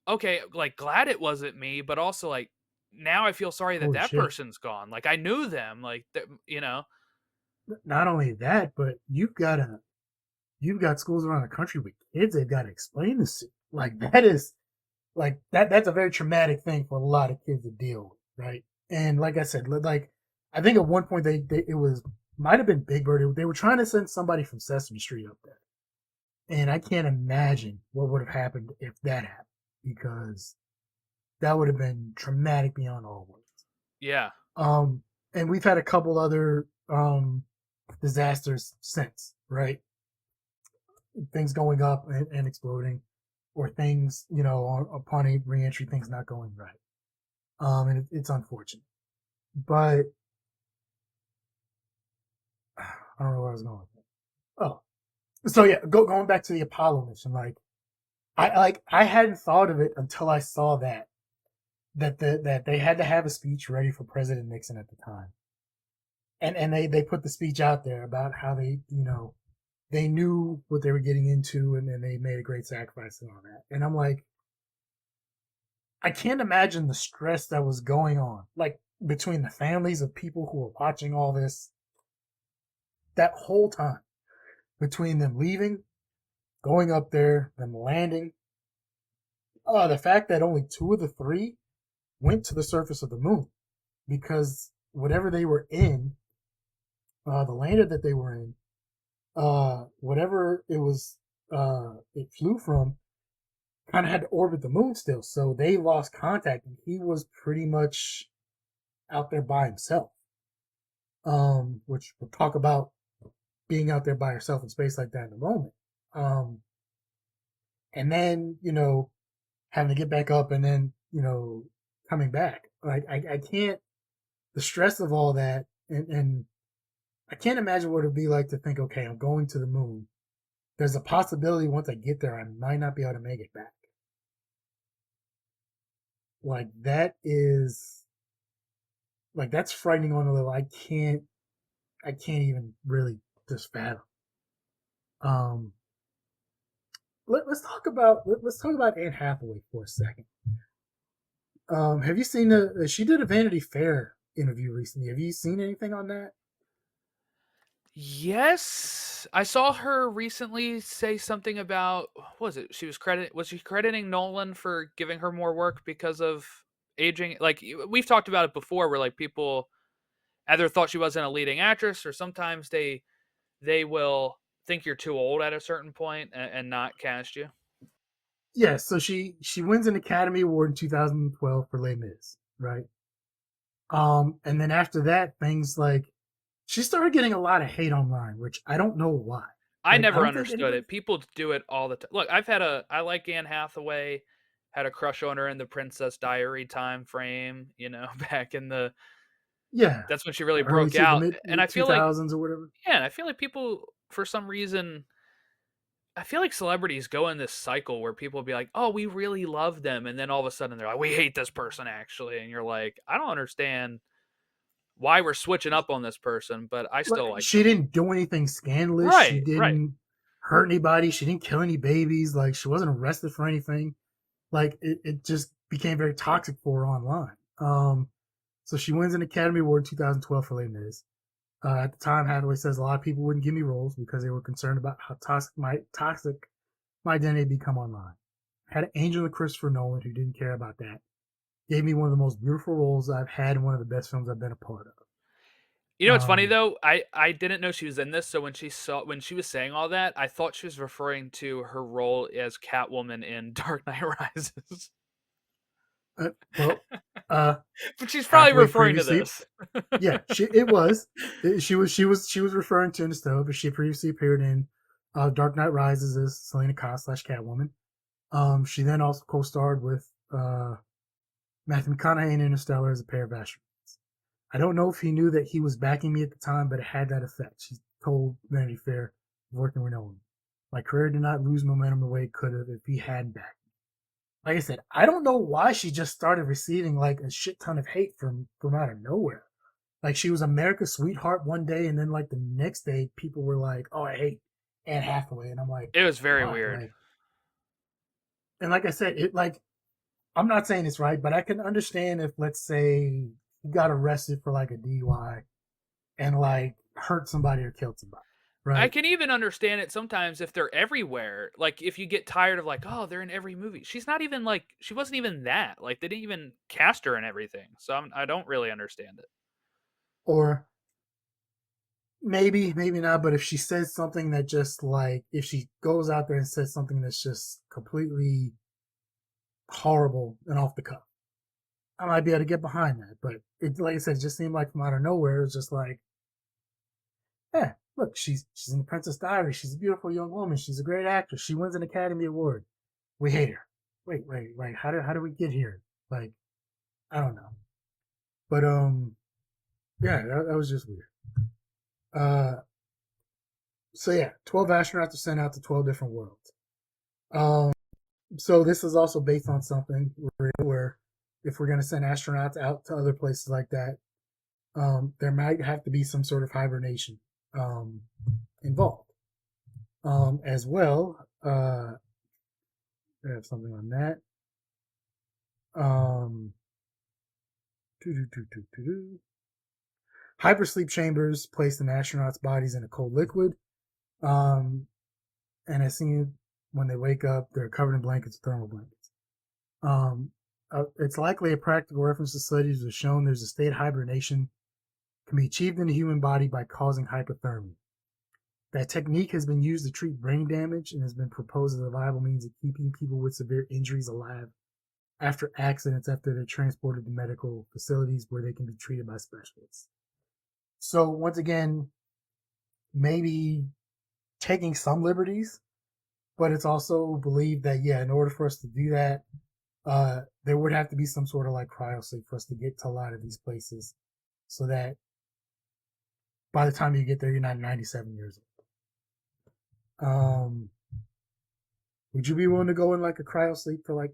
A: okay, like glad it wasn't me, but also like now I feel sorry that
B: Holy
A: that
B: shit!
A: person's gone. Like I knew them, like you know.
B: Not only that, but you've got schools around the country with kids they've got to explain this to. Like that is like that's a very traumatic thing for a lot of kids to deal with, right? And like I said, like I think at one point they it was might have been Big Bird. They were trying to send somebody from Sesame Street up there, and I can't imagine what would have happened if that happened because that would have been traumatic beyond all words.
A: Yeah,
B: Um, and we've had a couple other disasters since, right? Things going up and exploding, or things upon a reentry, things not going right. And it's unfortunate, but I don't know where I was going with that. Oh, so yeah, going back to the Apollo mission, I hadn't thought of it until I saw that they had to have a speech ready for President Nixon at the time, and they put the speech out there about how they knew what they were getting into, and then they made a great sacrifice and all that. And I'm like, I can't imagine the stress that was going on, like between the families of people who were watching all this that whole time, between them leaving, going up there, them landing. The fact that only two of the three went to the surface of the moon because whatever they were in, the lander that they were in, whatever it flew from, kind of had to orbit the moon still. So they lost contact, and he was pretty much out there by himself. Which we'll talk about being out there by yourself in space like that in a moment. Um, and then having to get back up, and then coming back. Like I can't the stress of all that, and I can't imagine what it'd be like to think, okay, I'm going to the moon. There's a possibility once I get there, I might not be able to make it back. Like that is that's frightening on a level I can't even really just fathom. Um, let's talk about Anne Hathaway for a second. Have you seen she did a Vanity Fair interview recently? Have you seen anything on that?
A: yes, I saw her recently say something about what was it? Was she crediting Nolan for giving her more work because of aging? Like we've talked about it before, where like people either thought she wasn't a leading actress, or sometimes they will think you're too old at a certain point and not cast you.
B: Yeah, so she wins an Academy Award in 2012 for Les Mis, right? And then after that, things like she started getting a lot of hate online, which I don't know why.
A: I
B: Like I
A: never
B: don't think
A: understood
B: anybody.
A: it. People do it all the time. Look, I like Anne Hathaway, had a crush on her in the Princess Diary time frame, you know, back in the
B: Yeah,
A: that's when she really
B: early
A: broke
B: to the
A: out.
B: mid
A: And I
B: mid two
A: feel like
B: thousands or whatever.
A: yeah, and I feel like people for some reason I feel like celebrities go in this cycle where people be like, "Oh, we really love them," and then all of a sudden they're like, "We hate this person actually." And you're like, "I don't understand why we're switching up on this person, but I
B: Like
A: still like
B: she
A: them."
B: didn't do anything scandalous. She
A: Right, right.
B: didn't. hurt anybody. She didn't kill any babies. Like she wasn't arrested for anything. Like it just became very toxic for her online. So she wins an Academy Award in 2012 for Les Mis. At the time, Hathaway says a lot of people wouldn't give me roles because they were concerned about how toxic my identity had become online. I had an angel in Christopher Nolan who didn't care about that. Gave me one of the most beautiful roles I've had in one of the best films I've been a part
A: You
B: of.
A: know what's funny though? I didn't know she was in this, so when she was saying all that, I thought she was referring to her role as Catwoman in Dark Knight Rises.
B: Well, uh,
A: But she's probably
B: Hathaway
A: referring to
B: previously,
A: this.
B: yeah, she was referring to Interstellar, but she previously appeared in Dark Knight Rises as Selena Kyle / Catwoman. She then also co-starred with Matthew McConaughey in Interstellar as a pair of astronauts. I don't know if he knew that he was backing me at the time, but it had that effect. She told Vanity Fair, working with Nolan. My career did not lose momentum the way it could have if he had backed me. Like I said, I don't know why she just started receiving like a shit ton of hate from out of nowhere. Like she was America's sweetheart one day, and then like the next day, people were like, "Oh, I hate Anne Hathaway," and I'm like,
A: It was very
B: "Why?"
A: weird.
B: Like, and like I said, it like I'm not saying it's right, but I can understand if, let's say, you got arrested for like a DUI and like hurt somebody or killed somebody,
A: I
B: right?
A: can even understand it sometimes if they're everywhere. Like if you get tired of like, oh, they're in every movie. She's not even like she wasn't even that. Like they didn't even cast her and everything. So I don't really understand it.
B: Or maybe not, but if she says something that just like, if she goes out there and says something that's just completely horrible and off the cuff, I might be able to get behind that. But it, like I said, it just seemed like from out of nowhere, it's just like, yeah, look, she's in the Princess Diaries. She's a beautiful young woman. She's a great actress. She wins an Academy Award. We hate her. Wait. How do we get here? Like, I don't know. But yeah, that was just weird. Uh, so yeah, 12 astronauts are sent out to 12 different worlds. Um, so this is also based on something where if we're going to send astronauts out to other places like that, there might have to be some sort of hibernation um, involved. As well, I have something on that. Um, Hypersleep chambers place the astronauts' bodies in a cold liquid. Um, and as seen when they wake up, they're covered in blankets, thermal blankets. Um, it's likely a practical reference to studies that have shown there's a state of hibernation can be achieved in the human body by causing hypothermia. That technique has been used to treat brain damage and has been proposed as a viable means of keeping people with severe injuries alive after accidents after they're transported to medical facilities where they can be treated by specialists. So once again, maybe taking some liberties, but it's also believed that yeah, in order for us to do that, there would have to be some sort of like cryo sleep for us to get to a lot of these places, so that by the time you get there, you're not 97 years old. Would you be willing to go in like a cryo sleep for like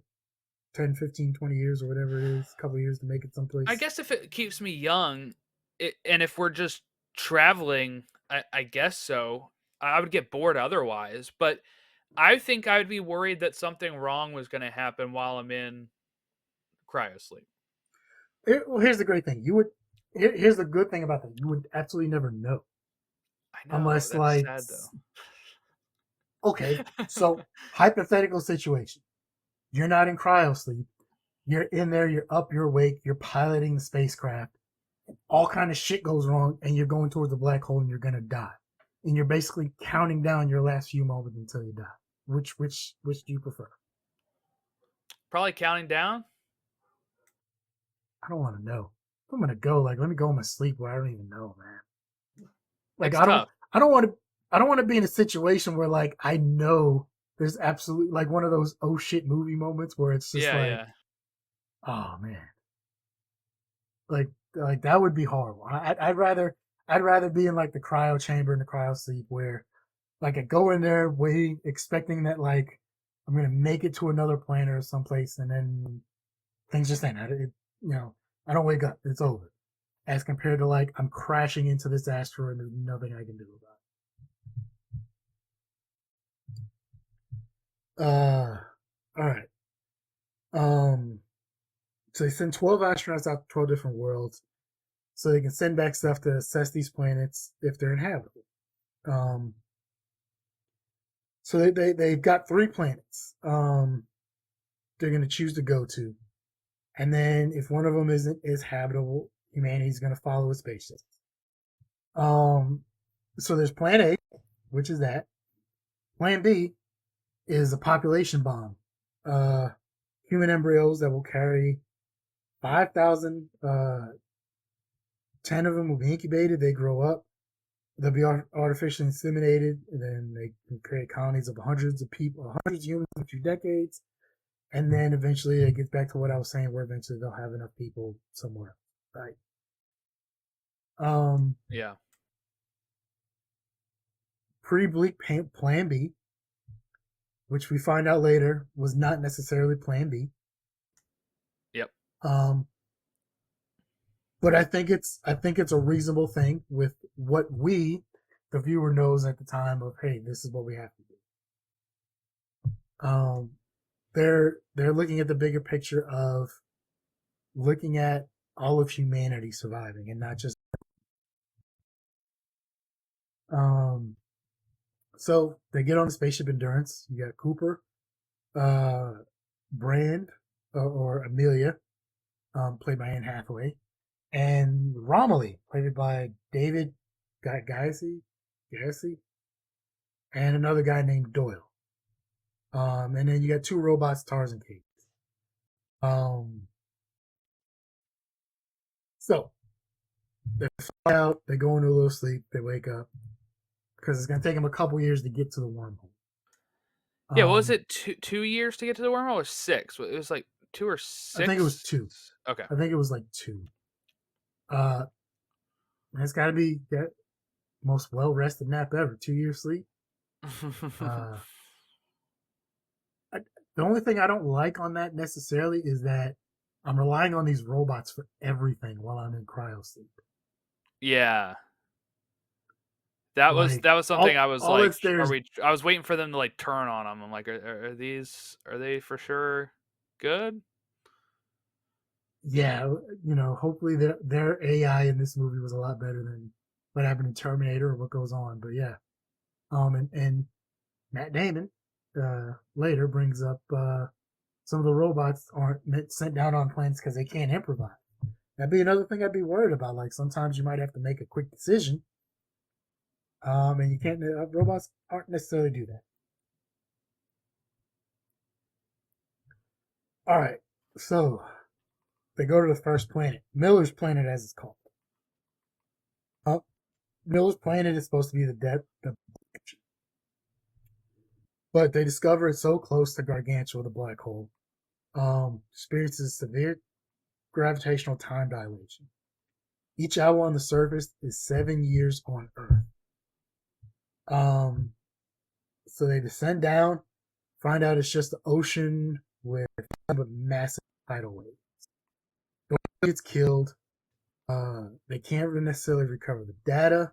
B: 10, 15, 20 years or whatever it is, a couple of years to make it
A: I
B: someplace?
A: guess if it keeps me young, and if we're just traveling, I guess so. I would get bored otherwise, but I think I would be worried that something wrong was going to happen while I'm in cryosleep.
B: Well, here's the great thing. Here's the good thing about that. You would absolutely never know
A: I know
B: unless
A: that's
B: like,
A: sad though.
B: okay, so hypothetical situation. You're not in cryo sleep. You're in there, you're up, you're awake, you're piloting the spacecraft. All kind of shit goes wrong and you're going towards the black hole and you're gonna die. And you're basically counting down your last few moments until you die. Which do you prefer?
A: Probably counting down.
B: I don't want to know. If I'm gonna go, like, let me go in my sleep where I don't even know, man. Like
A: It's tough.
B: I don't want to I don't want to be in a situation where like I know there's absolutely like one of those oh shit movie moments where it's just
A: Yeah,
B: like,
A: yeah.
B: oh man, like that would be horrible. I'd rather be in like the cryo chamber in the cryo sleep where like I go in there waiting, expecting that like I'm gonna make it to another planet or someplace, and then things just end. I don't wake up. It's over. As compared to like I'm crashing into this asteroid and there's nothing I can do about it. All right. Um, so they send 12 astronauts out to 12 different worlds, so they can send back stuff to assess these planets if they're inhabitable. Um, so they've got 3 planets. They're going to choose to go to, and then if one of them is habitable, humanity's going to follow a spaceship. Um, so there's Plan A, which is that. Plan B is a population bomb. Uh, Human embryos that will carry 5,000. 10 of them will be incubated. They grow up. They'll be artificially inseminated, and then they can create colonies of hundreds of people, hundreds of humans in a few decades. And then eventually it gets back to what I was saying, where eventually they'll have enough people somewhere, right? Um,
A: Yeah.
B: Pretty bleak Plan B, which we find out later was not necessarily Plan B.
A: Yep.
B: Um, but I think it's a reasonable thing with what the viewer, knows at the time of, hey, this is what we have to do. They're looking at the bigger picture of looking at all of humanity surviving and not just. Um, so they get on the spaceship Endurance. You got Cooper, uh, Brand, or Amelia, played by Anne Hathaway, and Romilly, played by David Gassy, and another guy named Doyle. And then you got 2 robots, Tars and Kate. So they fly out, they go into a little sleep, they wake up because it's gonna take them a couple years to get to the wormhole.
A: Yeah, what was
B: Um,
A: it? 2 years to get to the wormhole, or 6? It was like 2 or
B: I think it was
A: 6.
B: 2.
A: Okay.
B: I think it was like 2. Uh, it's got to be that most well rested nap ever. 2 years sleep. Uh, I, the only thing I don't like on that necessarily is that I'm relying on these robots for everything while I'm in cryo sleep.
A: Yeah. That was something I was
B: all
A: like,
B: that's there is,
A: I was waiting for them to like turn on them. I'm like, are they for sure good?
B: yeah, hopefully their AI in this movie was a lot better than what happened in Terminator or what goes on. But yeah, and Matt Damon later brings up some of the robots aren't sent down on planes because they can't improvise. That'd be another thing I'd be worried about. Like sometimes you might have to make a quick decision, and you can't. Robots aren't necessarily do that. All right, so they go to the first planet, Miller's planet, as it's called. Uh, Miller's planet is supposed to be the but they discover it's so close to Gargantua, the black hole. Experiences severe gravitational time dilation. Each hour on the surface is 7 years on Earth. Um, so they descend down, find out it's just the ocean with massive tidal waves. Nobody gets killed. They can't necessarily recover the data.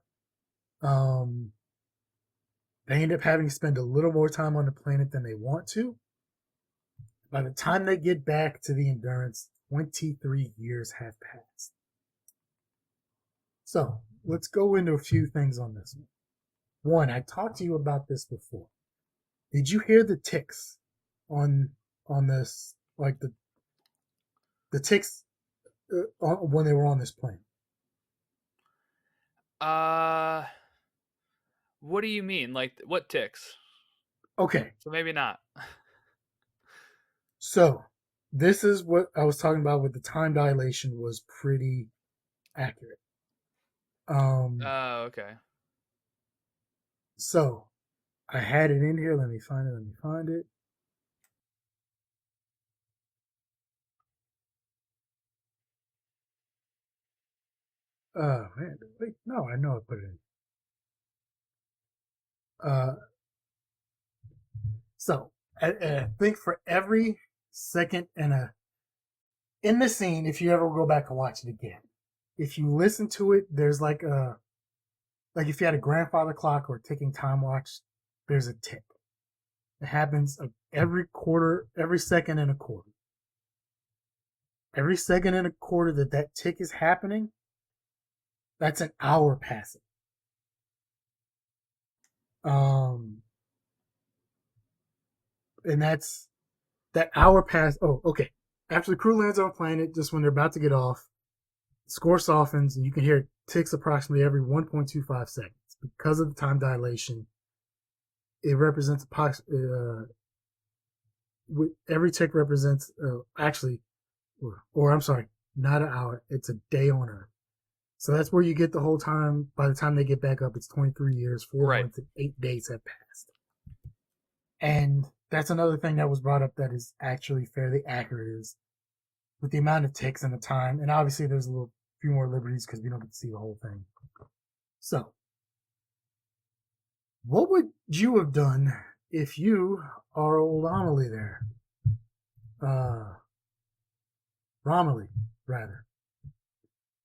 B: Um, they end up having to spend a little more time on the planet than they want to. By the time they get back to the Endurance, 23 years have passed. So let's go into a few things on this one. One, I talked to you about this before. Did you hear the ticks on this? Like the ticks when they were on this plane?
A: Uh, what do you mean? Like what ticks?
B: Okay,
A: So maybe not.
B: so this is what I was talking about with the time dilation was pretty accurate. Um,
A: Oh, okay.
B: so I had it in here. Let me find it. Let me find it. Man, wait, no, I know I put it in. Uh, so I think for every second in the scene, if you ever go back and watch it again, if you listen to it, there's like if you had a grandfather clock or a ticking time watch, there's a tick, It happens every quarter, every second and a quarter. Every second and a quarter that tick is happening, that's an hour passing. Um, and that's that hour pass. Oh, okay. After the crew lands on a planet, just when they're about to get off, the score softens and you can hear it ticks approximately every 1.25 seconds. Because of the time dilation, it represents every tick represents actually, or I'm sorry, not an hour. It's a day on Earth. So that's where you get the whole time. By the time they get back up, it's 23 years, 4 months,
A: Right.
B: and 8 days have passed. And that's another thing that was brought up that is actually fairly accurate is with the amount of ticks and the time. And obviously, there's a little few more liberties because we don't get to see the whole thing. So, what would you have done if you are old Amelie there? Uh, Romilly, rather.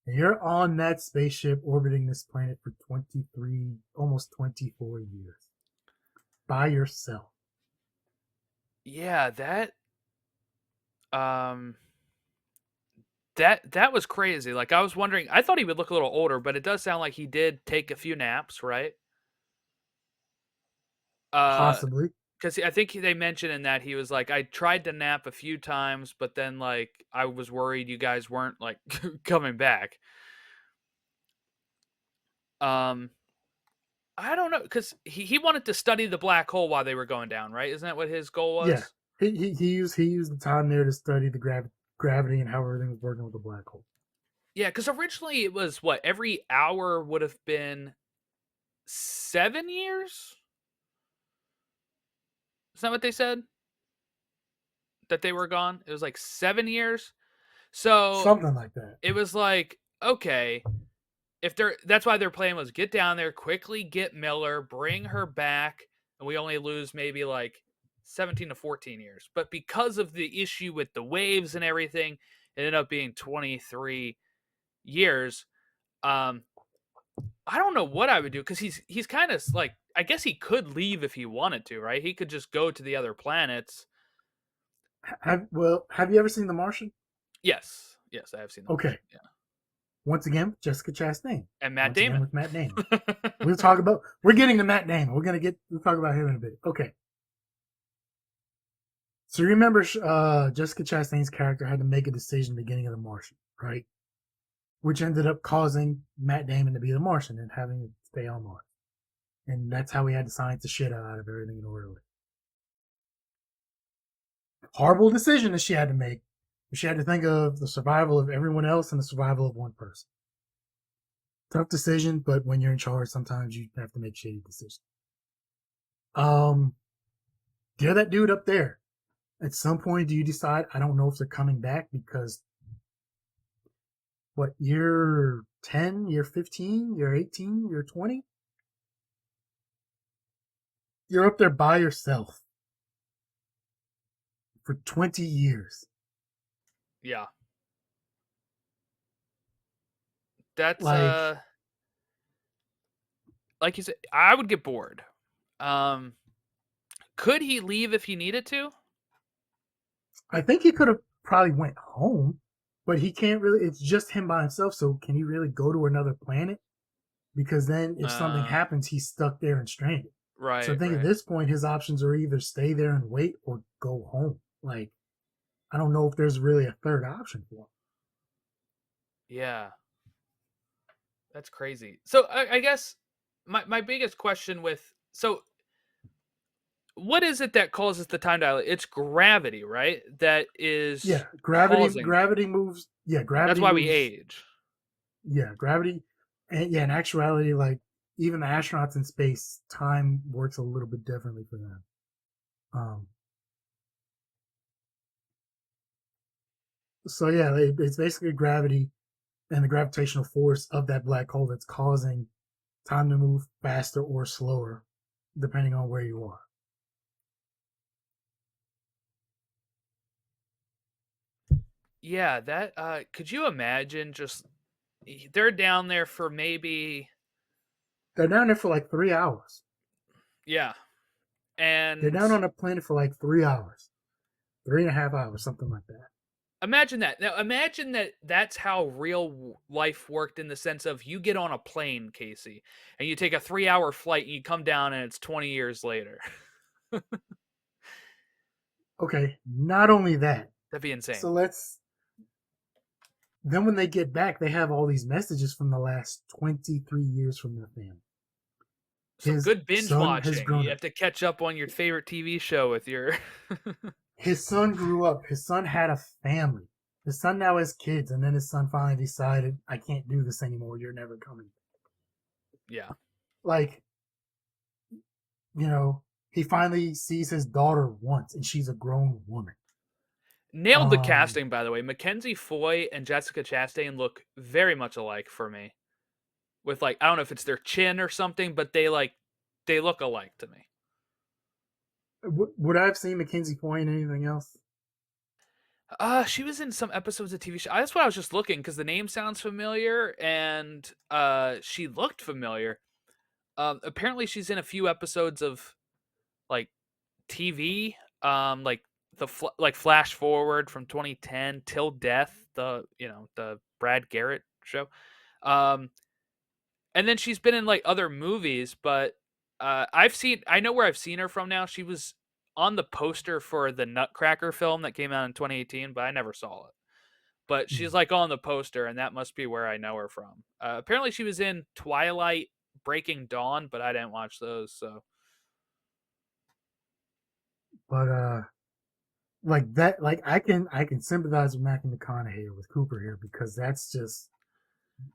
B: And you're on that spaceship orbiting this planet for 23, almost 24 years by yourself.
A: Yeah, um that was crazy. Like I was wondering, I thought he would look a little older, but it does sound like he did take a few naps, right? Uh
B: Possibly.
A: Because I think they mentioned in that he was like, I tried to nap a few times, but then like I was worried you guys weren't like coming back. Um, I don't know because he wanted to study the black hole while they were going down, right? Isn't that what his goal
B: Yeah.
A: was?
B: He used the time there to study the gravity and how everything was working with the black hole.
A: Yeah, because originally it was what every hour would have been 7 years. Is that what they said? That they were gone? It was like 7 years. So
B: Something like that.
A: it was like, okay, if they're that's why their plan was get down there, quickly get Miller, bring her back, and we only lose maybe like 17 to 14 years. But because of the issue with the waves and everything, it ended up being 23 years. Um, I don't know what I would do because he's kind of like I guess he could leave if he wanted to, right? He could just go to the other planets.
B: Have you ever seen The Martian?
A: Yes, yes, I have seen The Martian.
B: Okay.
A: Yeah,
B: Once again, Jessica Chastain.
A: and Matt
B: Once again
A: Damon.
B: with Matt Damon. We're getting to Matt Damon. We'll talk about him in a bit. Okay. So you remember Jessica Chastain's character had to make a decision at the beginning of The Martian, right? Which ended up causing Matt Damon to be the Martian and having to stay on Mars. And that's how we had to science the shit out of everything in order. Horrible decision that she had to make. She had to think of the survival of everyone else and the survival of one person. Tough decision, but when you're in charge, sometimes you have to make shitty decisions. Um, you're that dude up there. At some point, do you decide, I don't know if they're coming back because what, year 10, year 15, year 18, year 20? You're up there by yourself for 20 years.
A: Yeah, that's
B: Like,
A: like you said, I would get bored. Um, could he leave if he needed to?
B: I think he could have probably went home, but he can't really, it's just him by himself. So can he really go to another planet? Because then if something
A: Uh,
B: happens, he's stuck there and stranded. So I
A: right,
B: think at
A: right.
B: this point, his options are either stay there and wait or go home. Like, I don't know if there's really a third option for him.
A: Yeah, that's crazy. So I guess my biggest question with so what is it that causes the time dilate? It's gravity, right? That is
B: Yeah,
A: causing that.
B: gravity moves. Yeah,
A: That's
B: gravity
A: why we
B: moves.
A: age.
B: Yeah, gravity. And yeah, in actuality, like even the astronauts in space, time works a little bit differently for them. Um, so yeah, it's basically gravity and the gravitational force of that black hole that's causing time to move faster or slower, depending on where you are.
A: Yeah, that could you imagine just they're down there for maybe
B: They're down there for like 3 hours.
A: yeah.
B: They're
A: And
B: down on a planet for like 3 hours, 3.5 hours, something like that.
A: imagine that. Now imagine that that's how real life worked in the sense of you get on a plane, Casey, and you take a 3-hour flight and you come down and it's 20 years later.
B: Okay, not only that.
A: That'd be insane.
B: So let's then when they get back, they have all these messages from the last 23 years from their family.
A: Some
B: His
A: good binge
B: son has
A: watching.
B: grown
A: You
B: up.
A: have to catch up on your favorite TV show with your
B: His son grew up. His son had a family. His son now has kids, and then his son finally decided, I can't do this anymore. You're never coming.
A: Yeah.
B: Like, he finally sees his daughter once, and she's a grown woman.
A: Nailed the
B: Um,
A: casting, by the way. Mackenzie Foy and Jessica Chastain look very much alike for me. With like, I don't know if it's their chin or something, but they look alike to me.
B: would I have seen Mackenzie Foy in anything else?
A: She was in some episodes of TV show. That's why I was just looking because the name sounds familiar and she looked familiar. Apparently she's in a few episodes of like TV, like like Flash Forward from 2010 Till Death, the Brad Garrett show. Um, and then she's been in like other movies, but I know where I've seen her from now. She was on the poster for the Nutcracker film that came out in 2018, but I never saw it. But
B: Hmm.
A: she's like on the poster, and that must be where I know her from. Apparently, she was in Twilight, Breaking Dawn, but I didn't watch those. So
B: But like that, like I can sympathize with Matthew McConaughey with Cooper here because that's just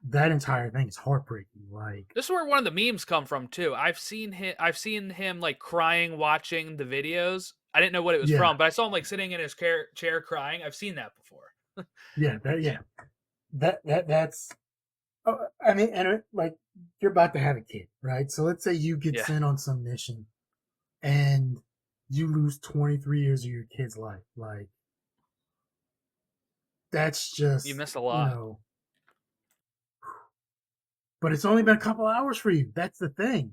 B: that entire thing is heartbreaking. Like,
A: this is where one of the memes come from too. I've seen him like crying watching the videos. I didn't know what it was
B: yeah,
A: from, but I saw him like sitting in his chair crying. I've seen that before.
B: yeah, that's. I mean, and like you're about to have a kid, right? So let's say you get
A: Yeah,
B: sent on some mission and you lose 23 years of your kid's life. Like, that's
A: you
B: just,
A: miss a lot.
B: but it's only been a couple hours for you. That's the thing.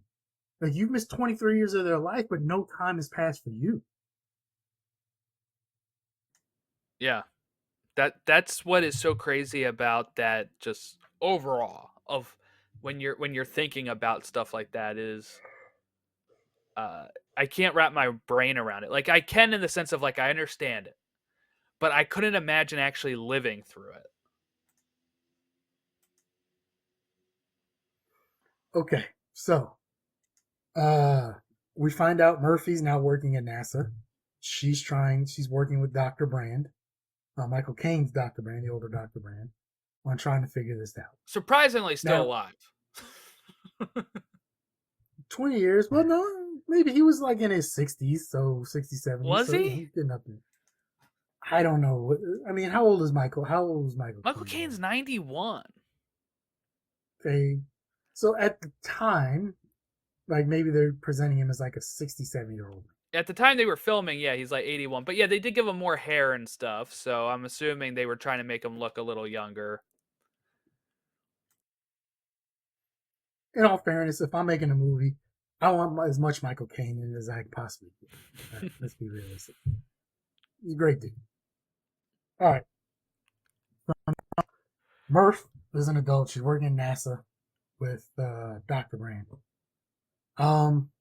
B: Like, you've missed 23 years of their life, but no time has passed for you.
A: Yeah, that's what is so crazy about that. Just overall of when you're thinking about stuff like that is uh I can't wrap my brain around it. Like I can in the sense of like I understand it, but I couldn't imagine actually living through it.
B: Okay, so uh, we find out Murphy's now working at NASA. She's working with Dr. Brand, Michael Caine's Dr. Brand, the older Dr. Brand, on trying to figure this out.
A: Surprisingly still
B: Now,
A: alive.
B: 20 years, well, no, maybe he was like in his 60s, so 60s, 70s,
A: Was
B: so
A: he?
B: he's getting up there. I don't know. I mean, how old is Michael? How old was Michael
A: Michael
B: Caine?
A: Caine's 91.
B: Okay. So at the time, like maybe they're presenting him as like a 67-year-old.
A: At the time they were filming, yeah, he's like 81. But yeah, they did give him more hair and stuff, so I'm assuming they were trying to make him look a little younger.
B: In all fairness, if I'm making a movie, I want as much Michael Caine in it as I possibly can. All right, let's be realistic. He's a great dude. All right. Murph is an adult. She's working at NASA with Dr. Brand.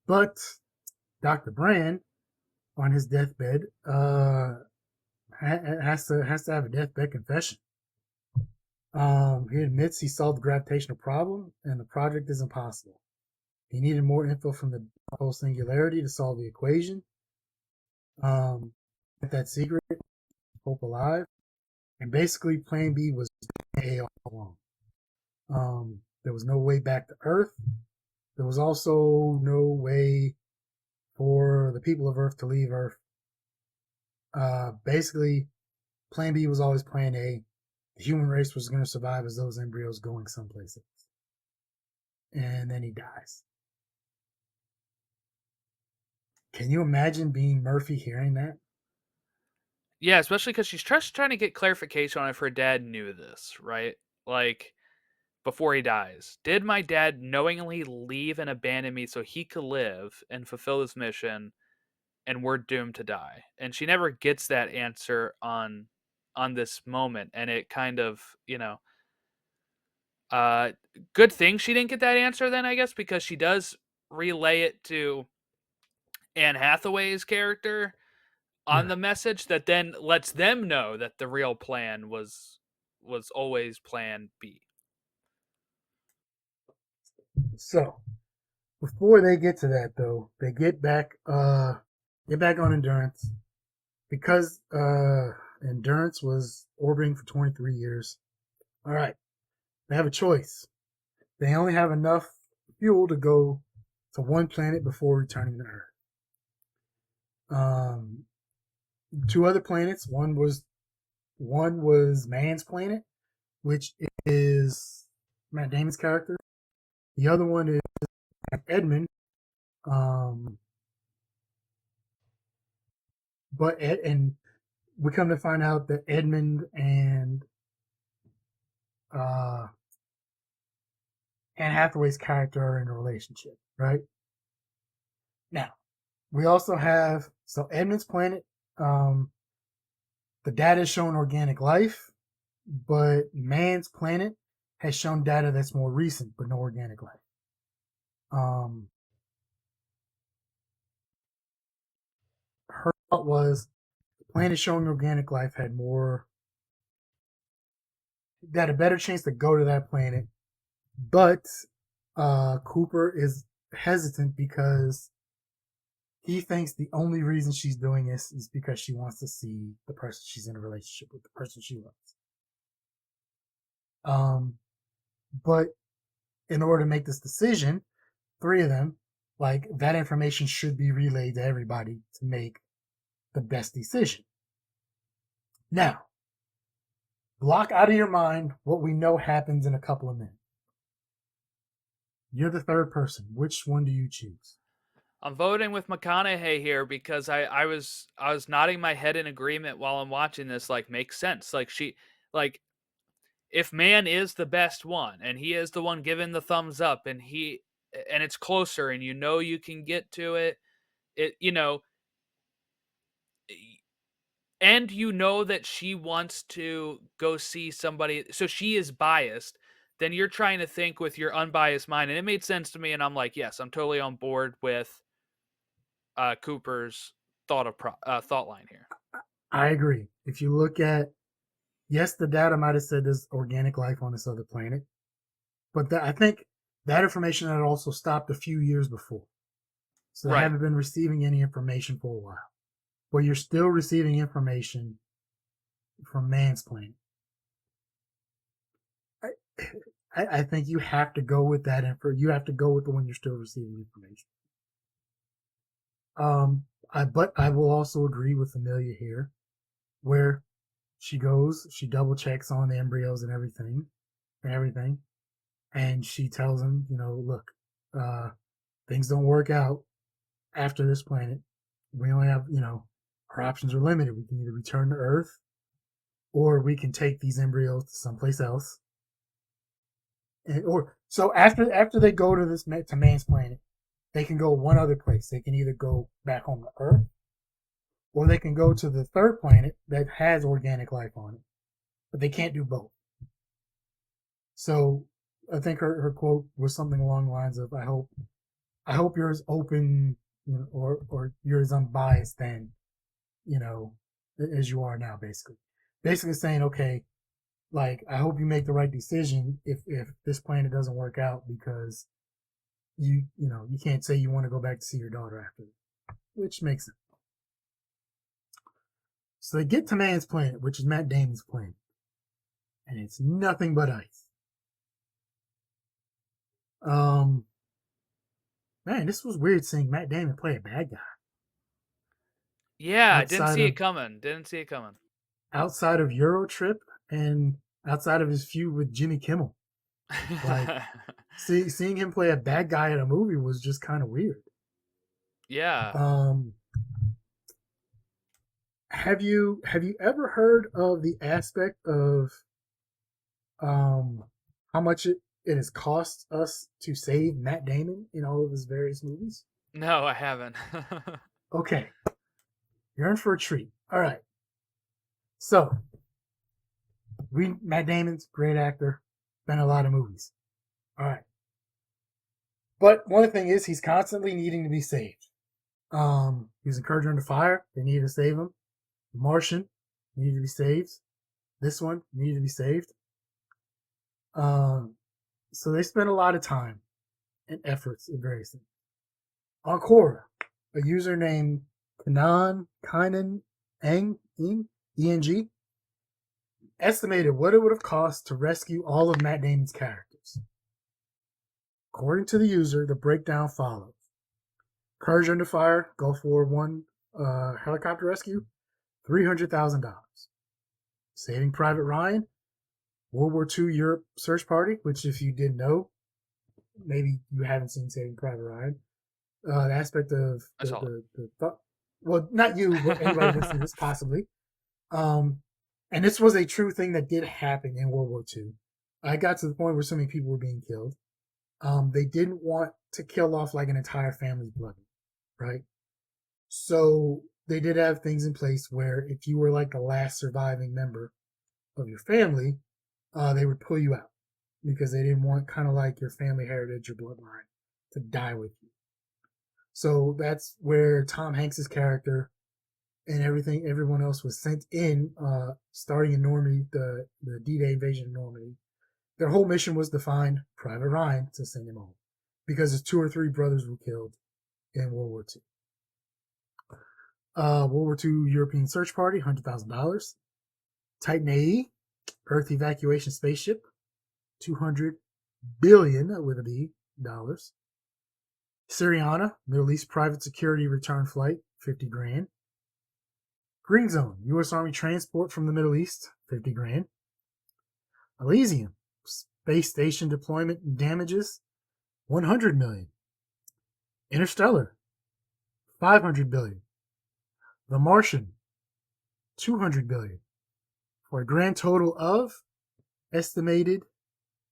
B: But Dr. Brand, on his deathbed, has to have a deathbed confession. He admits he solved the gravitational problem and the project is impossible. He needed more info from the black hole singularity to solve the equation. That secret, hope alive, and basically Plan B was A all along. There was no way back to Earth. There was also no way for the people of Earth to leave Earth. Basically, Plan B was always Plan A. The human race was going to survive as those embryos going someplace else. And then he dies. Can you imagine being Murphy hearing that?
A: Yeah, especially because she's just trying to get clarification on if her dad knew this, right? Like, before he dies. Did my dad knowingly leave and abandon me so he could live and fulfill his mission? and we're doomed to die. And she never gets that answer on this moment, and it kind of, uh good thing she didn't get that answer then, I guess, because she does relay it to Anne Hathaway's character on
B: Right.
A: the message that then lets them know that the real plan was always plan B.
B: So before they get to that though, they get back on Endurance because Endurance was orbiting for 23 years. All right, they have a choice. They only have enough fuel to go to one planet before returning to Earth. Um, two other planets. One was Man's planet, which is Matt Damon's character. The other one is Edmund. Um, and we come to find out that Edmund and uh, Anne Hathaway's character are in a relationship, right? Now, we also have Edmund's planet. Um, the data is showing organic life, but Man's planet has shown data that's more recent, but no organic life. Um, her thought was the planet showing organic life had more, had a better chance to go to that planet, but Cooper is hesitant because he thinks the only reason she's doing this is because she wants to see the person she's in a relationship with, the person she loves. But in order to make this decision, three of them, like that information should be relayed to everybody to make the best decision. Now, block out of your mind what we know happens in a couple of minutes. You're the third person. Which one do you choose?
A: I'm voting with McConaughey here because I was nodding my head in agreement while I'm watching this. Like, makes sense. Like if Man is the best one and he is the one giving the thumbs up, and it's closer, and you can get to it, it you know and that she wants to go see somebody, so she is biased, then you're trying to think with your unbiased mind, and it made sense to me, and I'm like, yes, I'm totally on board with Cooper's thought line here.
B: I agree. If you look at, yes, the data might have said there's organic life on this other planet, but I think that information had also stopped a few years before. So they
A: Right.
B: haven't been receiving any information for a while. But you're still receiving information from Man's planet. I, I think you have to go with that info. You have to go with the one you're still receiving information. But I will also agree with Amelia here, where she goes, she double checks on the embryos and everything, and she tells him, look, things don't work out after this planet. We only have, our options are limited. We can either return to Earth, or we can take these embryos to someplace else. Or so after they go to Man's planet, they can go one other place. They can either go back home to Earth, or they can go to the third planet that has organic life on it. But they can't do both. So I think her quote was something along the lines of, I hope you're as open, or you're as unbiased then, as you are now, basically saying, okay, like, I hope you make the right decision if this planet doesn't work out, because you can't say you want to go back to see your daughter after, which makes sense. So they get to Man's planet, which is Matt Damon's planet, and it's nothing but ice. Man, this was weird seeing Matt Damon play a bad guy
A: Yeah, I didn't
B: outside
A: see it
B: of
A: coming. Didn't see it coming.
B: outside of Eurotrip and outside of his feud with Jimmy Kimmel. Like, seeing him play a bad guy in a movie was just kind of weird.
A: Yeah.
B: Um, have you ever heard of the aspect of um how much it has cost us to save Matt Damon in all of his various movies?
A: No, I haven't.
B: Okay, You're in for a treat. All right. So, Matt Damon's great actor, been in a lot of movies. All right. But one thing is, he's constantly needing to be saved. He was encouraged under fire. They needed to save him. The Martian needed to be saved. This one needed to be saved. Um, so they spent a lot of time and efforts in various things. On Quora, a user named Kainan ENG, estimated what it would have cost to rescue all of Matt Damon's characters. According to the user, the breakdown follows. Courage Under Fire, Gulf War One helicopter rescue, $300,000. Saving Private Ryan, World War II Europe search party, which if you didn't know, maybe you haven't seen Saving Private Ryan. The aspect of
A: I saw
B: well, not you, but anybody listening to this possibly. And this was a true thing that did happen in World War II. I got to the point where so many people were being killed. They didn't want to kill off like an entire family's blood, right? So they did have things in place where if you were like the last surviving member of your family, they would pull you out because they didn't want kind of like your family heritage or bloodline to die with you. So that's where Tom Hanks's character and everyone else was sent in, starting in Normandy, the D-Day invasion of Normandy. Their whole mission was to find Private Ryan to send him home because his 2 or 3 brothers were killed in World War II. World War II European search party, $100,000. Titan AE, Earth evacuation spaceship, $200 billion with a B dollars. Syriana, Middle East private security return flight, 50 grand. Green Zone, U.S. Army transport from the Middle East, 50 grand. Elysium, space station deployment and damages, 100 million. Interstellar, 500 billion. The Martian, 200 billion. For a grand total of estimated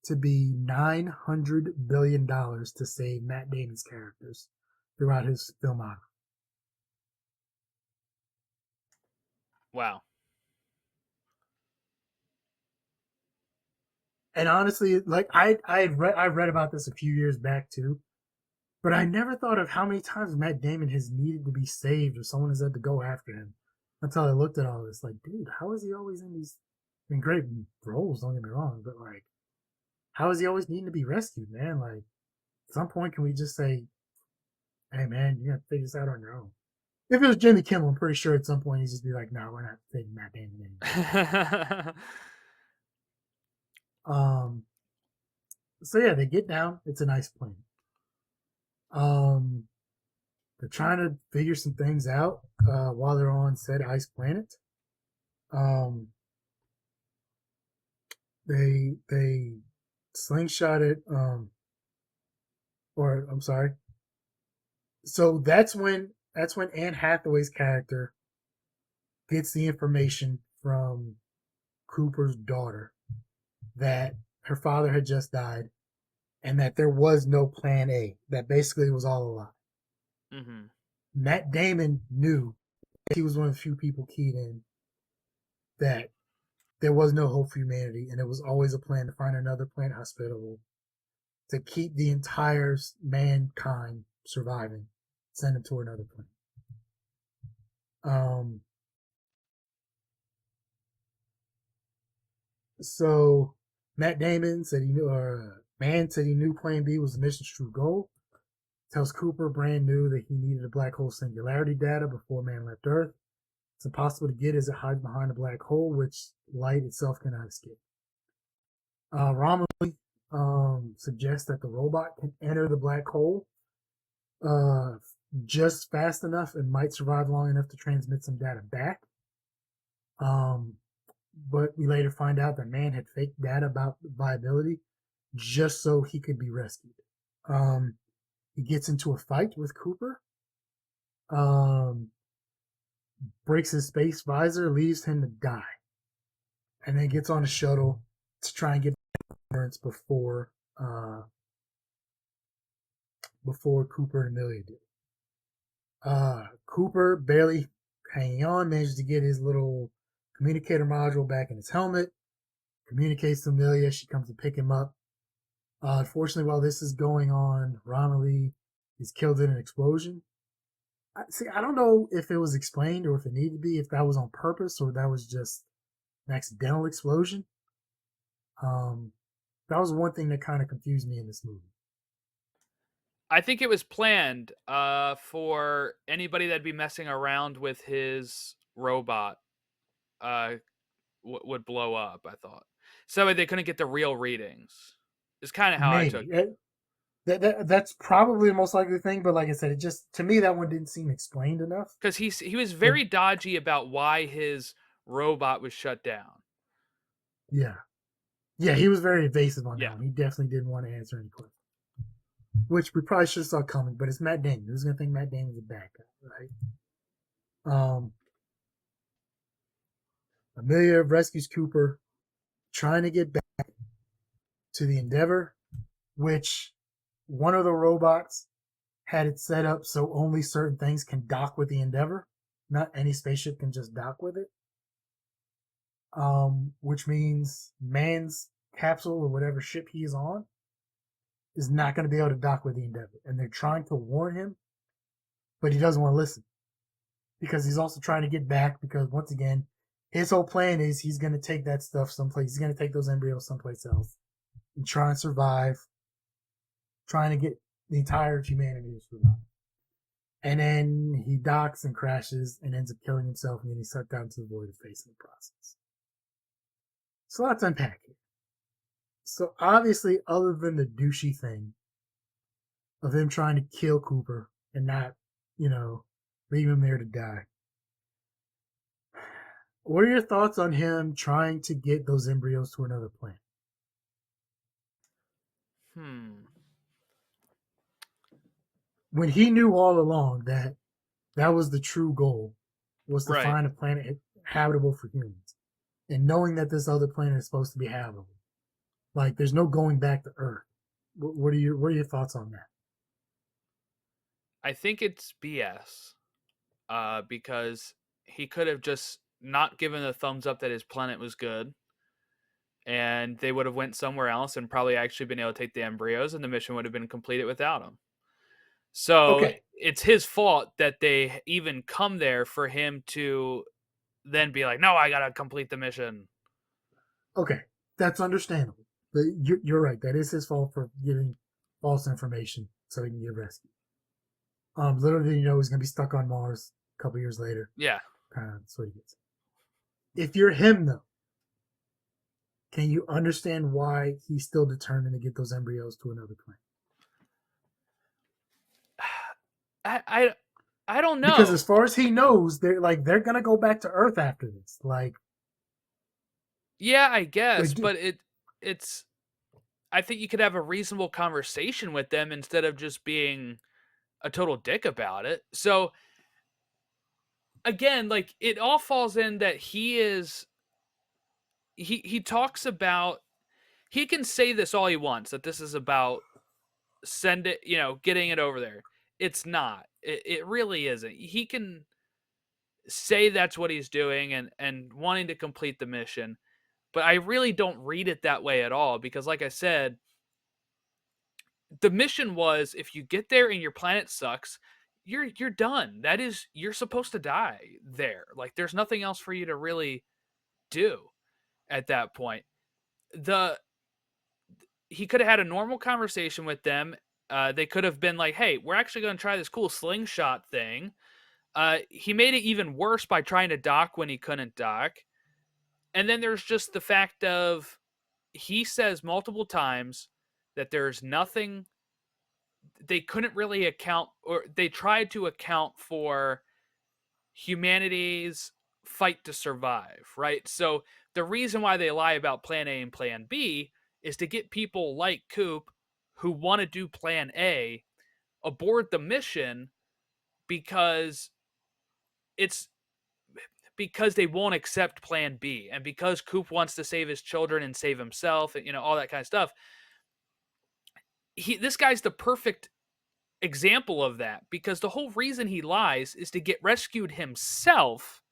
B: to be $900 billion to save Matt Damon's characters throughout his filmography.
A: Wow.
B: And honestly, like I read about this a few years back too, but I never thought of how many times Matt Damon has needed to be saved or someone has had to go after him until I looked at all this. Like, dude, how is he always in great roles? Don't get me wrong, but like, how is he always needing to be rescued, man? Like, at some point, can we just say, "Hey, man, you have to figure this out on your own"? If it was Jimmy Kimmel, I'm pretty sure at some point he'd just be like, "No, we're not taking Matt Damon anymore." um. So yeah, they get down. It's a nice plane. Um. They're trying to figure some things out while they're on said ice planet. Um. They slingshot it. Or I'm sorry. So that's when Anne Hathaway's character gets the information from Cooper's daughter that her father had just died and that there was no plan A, that basically it was all a lie.
A: Mm-hmm.
B: Matt Damon knew, he was one of the few people keyed in, that there was no hope for humanity and it was always a plan to find another planet hospitable to keep the entire mankind surviving, send them to another planet. Um, So Matt Damon said he knew, or Mann said he knew Plan B was the mission's true goal. Tells Cooper brand new that he needed a black hole singularity data before man left Earth. It's impossible to get as it hides behind a black hole, which light itself cannot escape. Romilly suggests that the robot can enter the black hole just fast enough and might survive long enough to transmit some data back. But we later find out that man had fake data about viability just so he could be rescued. He gets into a fight with Cooper, breaks his space visor, leaves him to die, and then gets on a shuttle to try and get clearance before Cooper and Amelia do. Cooper barely hanging on, manages to get his little communicator module back in his helmet, communicates to Amelia. She comes to pick him up. Unfortunately, while this is going on, Romilly is killed in an explosion. I don't know if it was explained or if it needed to be, if that was on purpose or that was just an accidental explosion. Um, that was one thing that kind of confused me in this movie.
A: I think it was planned for anybody that'd be messing around with his robot uh, would blow up. I thought so they couldn't get the real readings. Is kind of how I took
B: Maybe that's probably the most likely thing, but like I said, it just to me that one didn't seem explained enough.
A: because he was
B: But
A: very dodgy about why his robot was shut down.
B: yeah, yeah, he was very evasive on that
A: Yeah,
B: one. He definitely didn't want to answer any questions, which we probably should have saw coming. But it's Matt Damon. Who's gonna think Matt Damon's a bad guy, right? Amelia rescues Cooper, trying to get back to the Endeavor, which one of the robots had it set up so only certain things can dock with the Endeavor. Not any spaceship can just dock with it. Which means man's capsule or whatever ship he is on is not going to be able to dock with the Endeavor. And they're trying to warn him, but he doesn't want to listen because he's also trying to get back because once again, his whole plan is he's going to take that stuff someplace. He's going to take those embryos someplace else and try and survive, trying to get the entire humanity to survive. And then he docks and crashes and ends up killing himself, and then he's sucked down into the void of space in the process. It's a lot to unpack here. So obviously, other than the douchey thing of him trying to kill Cooper and not, leave him there to die. What are your thoughts on him trying to get those embryos to another planet?
A: hmm,
B: When he knew all along that that was the true goal, was to
A: right.
B: find a planet habitable for humans. And knowing that this other planet is supposed to be habitable. Like there's no going back to Earth. What are your thoughts on that?
A: I think it's BS because he could have just not given a thumbs up that his planet was good, and they would have went somewhere else and probably actually been able to take the embryos, and the mission would have been completed without him. So
B: Okay,
A: it's his fault that they even come there for him to then be like, no, I gotta complete the mission.
B: okay, that's understandable. But you're right. That is his fault for giving false information so he can get rescued. Little did he know he's gonna be stuck on Mars a couple years later.
A: Yeah.
B: Kind of, that's what he gets. If you're him though, can you understand why he's still determined to get those embryos to another planet?
A: I I, I don't
B: Because as
A: know.
B: far as he knows, they're gonna go back to Earth after this.
A: Yeah, I guess,
B: Like
A: but it's I think you could have a reasonable conversation with them instead of just being a total dick about it. So again, like it all falls in that he talks about he can say this all he wants that this is about send it, getting it over there. It's not. It really isn't. He can say that's what he's doing and wanting to complete the mission, but I really don't read it that way at all because like I said, the mission was if you get there and your planet sucks, you're done. That is you're supposed to die there. Like there's nothing else for you to really do at that point. The He could have had a normal conversation with them. They could have been like, "Hey, we're actually going to try this cool slingshot thing." He made it even worse by trying to dock when he couldn't dock. And then there's just the fact of he says multiple times that there's nothing they couldn't really account or they tried to account for humanity's fight to survive, right? So the reason why they lie about plan A and plan B is to get people like Coop who want to do plan A aboard the mission because it's because they won't accept plan B and because Coop wants to save his children and save himself and all that kind of stuff. This guy's the perfect example of that because the whole reason he lies is to get rescued himself,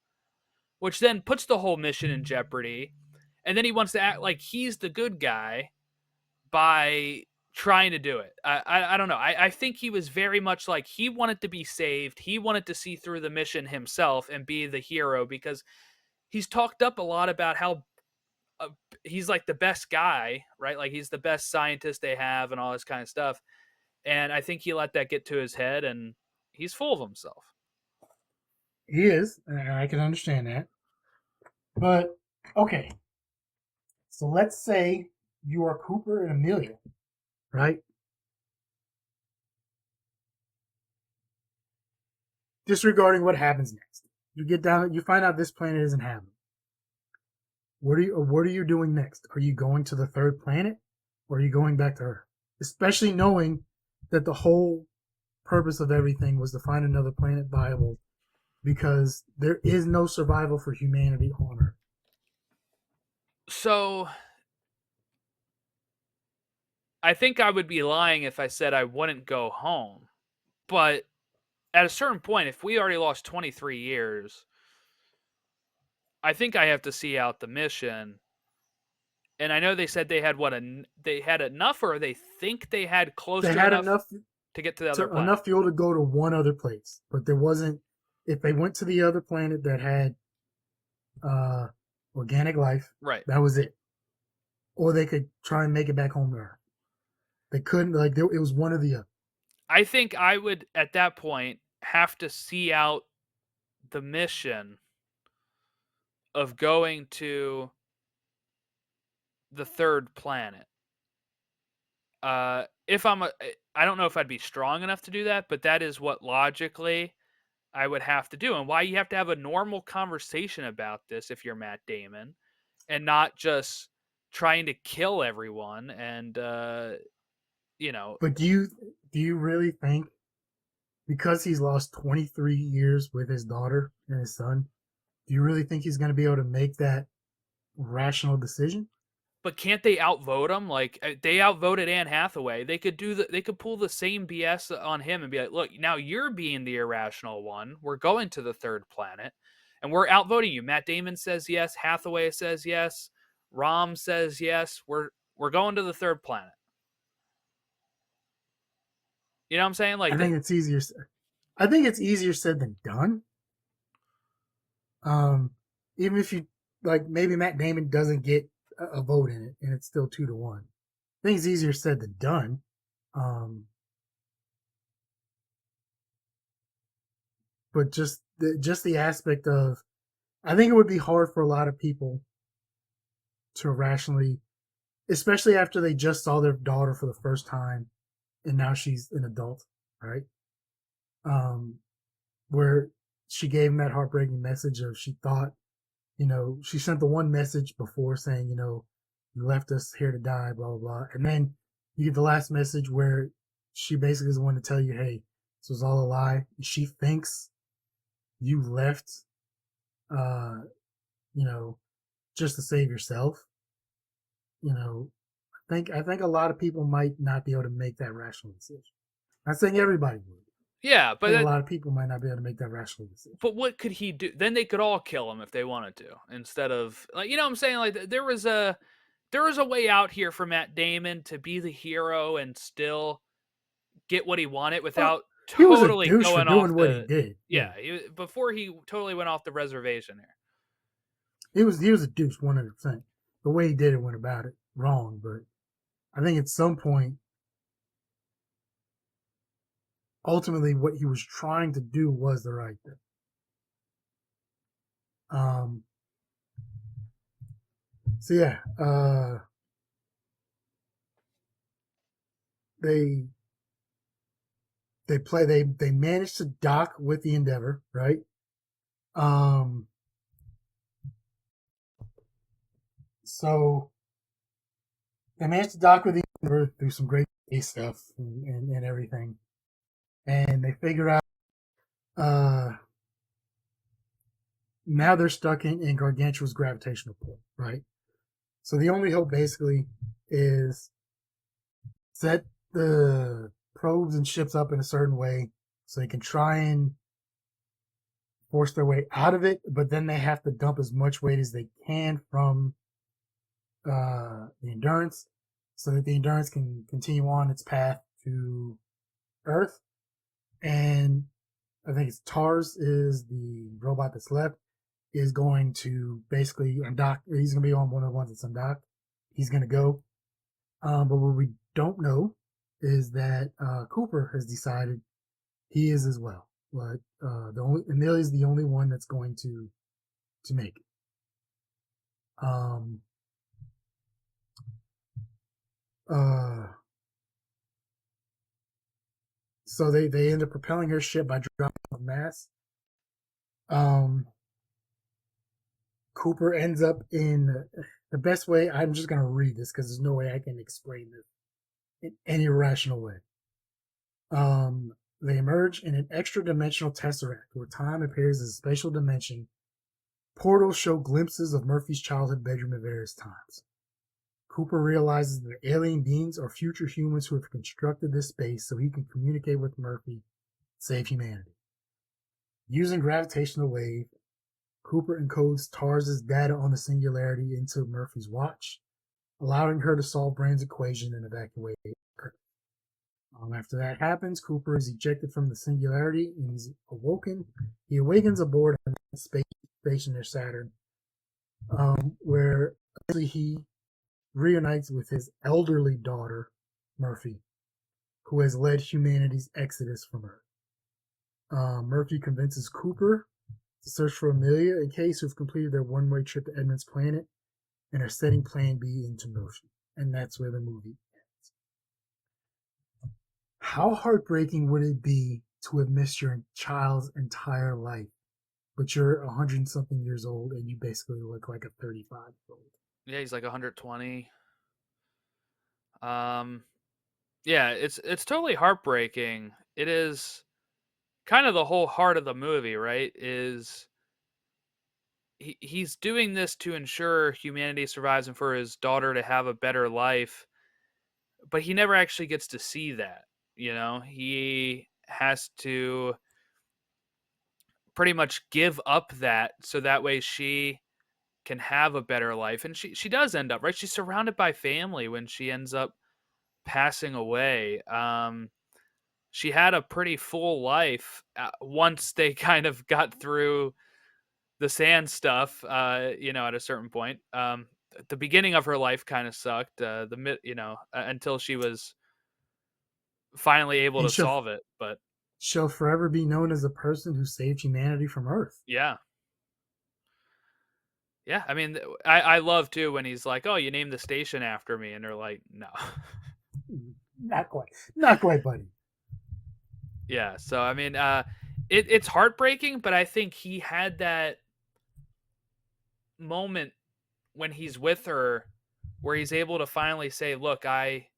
A: which then puts the whole mission in jeopardy. And then he wants to act like he's the good guy by trying to do it. I don't know. I think he was very much like he wanted to be saved. He wanted to see through the mission himself and be the hero because he's talked up a lot about how uh, he's like the best guy, right? Like he's the best scientist they have and all this kind of stuff. And I think he let that get to his head and he's full of himself.
B: He is, and I can understand that. But okay, so let's say you are Cooper and Amelia, right? Disregarding what happens next, you get down, you find out this planet isn't habitable. What are you doing next? Are you going to the third planet, or are you going back to Earth? Especially knowing that the whole purpose of everything was to find another planet viable, because there is no survival for humanity on Earth.
A: So I think I would be lying if I said I wouldn't go home. But at a certain point, if we already lost 23 years, I think I have to see out the mission. And I know they said they had they had enough, or they think they had close
B: They
A: to
B: had
A: enough
B: enough
A: to get to the other
B: to
A: planet.
B: enough fuel to go to one other place, but there wasn't. If they went to the other planet that had uh, organic life,
A: Right.
B: that was it. Or they could try and make it back home to Earth. They couldn't. It was one or the other.
A: I think I would at that point have to see out the mission of going to the third planet. If I don't know if I'd be strong enough to do that, but that is what logically I would have to do, and why you have to have a normal conversation about this if you're Matt Damon, and not just trying to kill everyone. And you know,
B: But do you really think, because he's lost 23 years with his daughter and his son, do you really think he's going to be able to make that rational decision?
A: but can't they outvote him? Like they outvoted Anne Hathaway. They could pull the same BS on him and be like, look, now you're being the irrational one. We're going to the third planet, and we're outvoting you. Matt Damon says yes. Hathaway says yes. Rom says yes. We're going to the third planet. You know what I'm saying?
B: I
A: Like that.
B: think it's easier. I think it's easier said than done. Um, Even if you, like, maybe Matt Damon doesn't get a vote in it, and it's still 2-1. I think it's easier said than done. But just the aspect of, I think it would be hard for a lot of people to rationally, especially after they just saw their daughter for the first time, and now she's an adult, right? Um, where she gave him that heartbreaking message of, she thought, she sent the one message before saying, you left us here to die, blah, blah, blah. And then you get the last message where she basically is the one to tell you, hey, this was all a lie. She thinks you left, uh, you know, just to save yourself. I think a lot of people might not be able to make that rational decision. I'm not saying everybody would.
A: Yeah,
B: I think a lot of people might not be able to make that rational decision.
A: but what could he do? Then they could all kill him if they wanted to, instead of like, you know what I'm saying? Like there was a way out here for Matt Damon to be the hero and still get what he wanted
B: Well,
A: without
B: he was a
A: totally
B: douche for
A: going off
B: doing what he
A: the
B: did.
A: yeah,
B: Yeah,
A: before he totally went off the reservation here.
B: he was a douche 100%. The way he did it went about it wrong, but I think at some point, ultimately, what he was trying to do was the right thing. So yeah, they they managed to dock with the Endeavor, right? Um, so they managed to dock with the Endeavor through some great stuff and everything, and they figure out now they're stuck in Gargantua's gravitational pull, right? So the only hope basically is set the probes and ships up in a certain way so they can try and force their way out of it, but then they have to dump as much weight as they can from the Endurance so that the Endurance can continue on its path to Earth. And I think it's TARS is the robot that's left, is going to basically undock. He's going to be on one of the ones that's undocked. He's going to go. But what we don't know is that Cooper has decided he is as well. But the only Amelia is the only one that's going to make it. Um, uh, so they end up propelling her ship by dropping a mass. Um, Cooper ends up in the best way. I'm just gonna read this because there's no way I can explain this in any rational way. They emerge in an extra-dimensional tesseract where time appears as a spatial dimension. Portals show glimpses of Murphy's childhood bedroom at various times. Cooper realizes that alien beings are future humans who have constructed this space so he can communicate with Murphy, save humanity. Using gravitational wave, Cooper encodes Tars's data on the singularity into Murphy's watch, allowing her to solve Brand's equation and evacuate Earth. After that happens, Cooper is ejected from the singularity and he's awoken. He awakens aboard a space station near Saturn, where he reunites with his elderly daughter, Murphy, who has led humanity's exodus from Earth. Murphy convinces Cooper to search for Amelia and Case, who've completed their one-way trip to Edmund's planet and are setting Plan B into motion. And that's where the movie ends. How heartbreaking would it be to have missed your child's entire life, but you're 100 something years old and you basically look like a 35-year-old?
A: Yeah, he's like 120. Um, yeah, it's totally heartbreaking. It is kind of the whole heart of the movie, right? Is he's doing this to ensure humanity survives and for his daughter to have a better life, but he never actually gets to see that. You know, he has to pretty much give up that so that way she can have a better life. And she does end up, right? She's surrounded by family when she ends up passing away. She had a pretty full life once they kind of got through the sand stuff, at a certain point. The beginning of her life kind of sucked. The mid, until she was finally able
B: And
A: to solve it. But
B: she'll forever be known as a person who saved humanity from Earth.
A: yeah, yeah. I mean, I love too when he's like, "Oh, you named the station after me," and they're like, "No."
B: Not quite. Not quite, buddy.
A: Yeah. So I mean, it's heartbreaking, but I think he had that moment when he's with her where he's able to finally say, "Look, I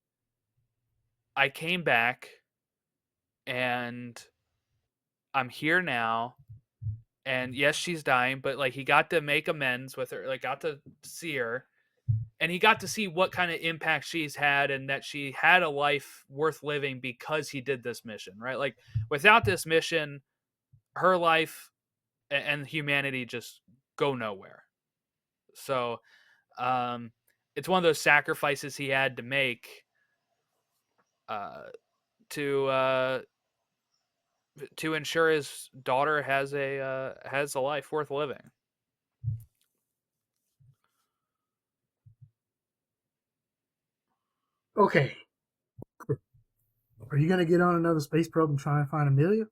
A: came back and I'm here now. And yes, she's dying, but like he got to make amends with her, like got to see her, and he got to see what kind of impact she's had and that she had a life worth living because he did this mission, right? Like without this mission, her life and humanity just go nowhere. So, um, it's one of those sacrifices he had to make uh, to to ensure his daughter has a life worth living.
B: Okay. Are you going to get on another space probe and try and find Amelia?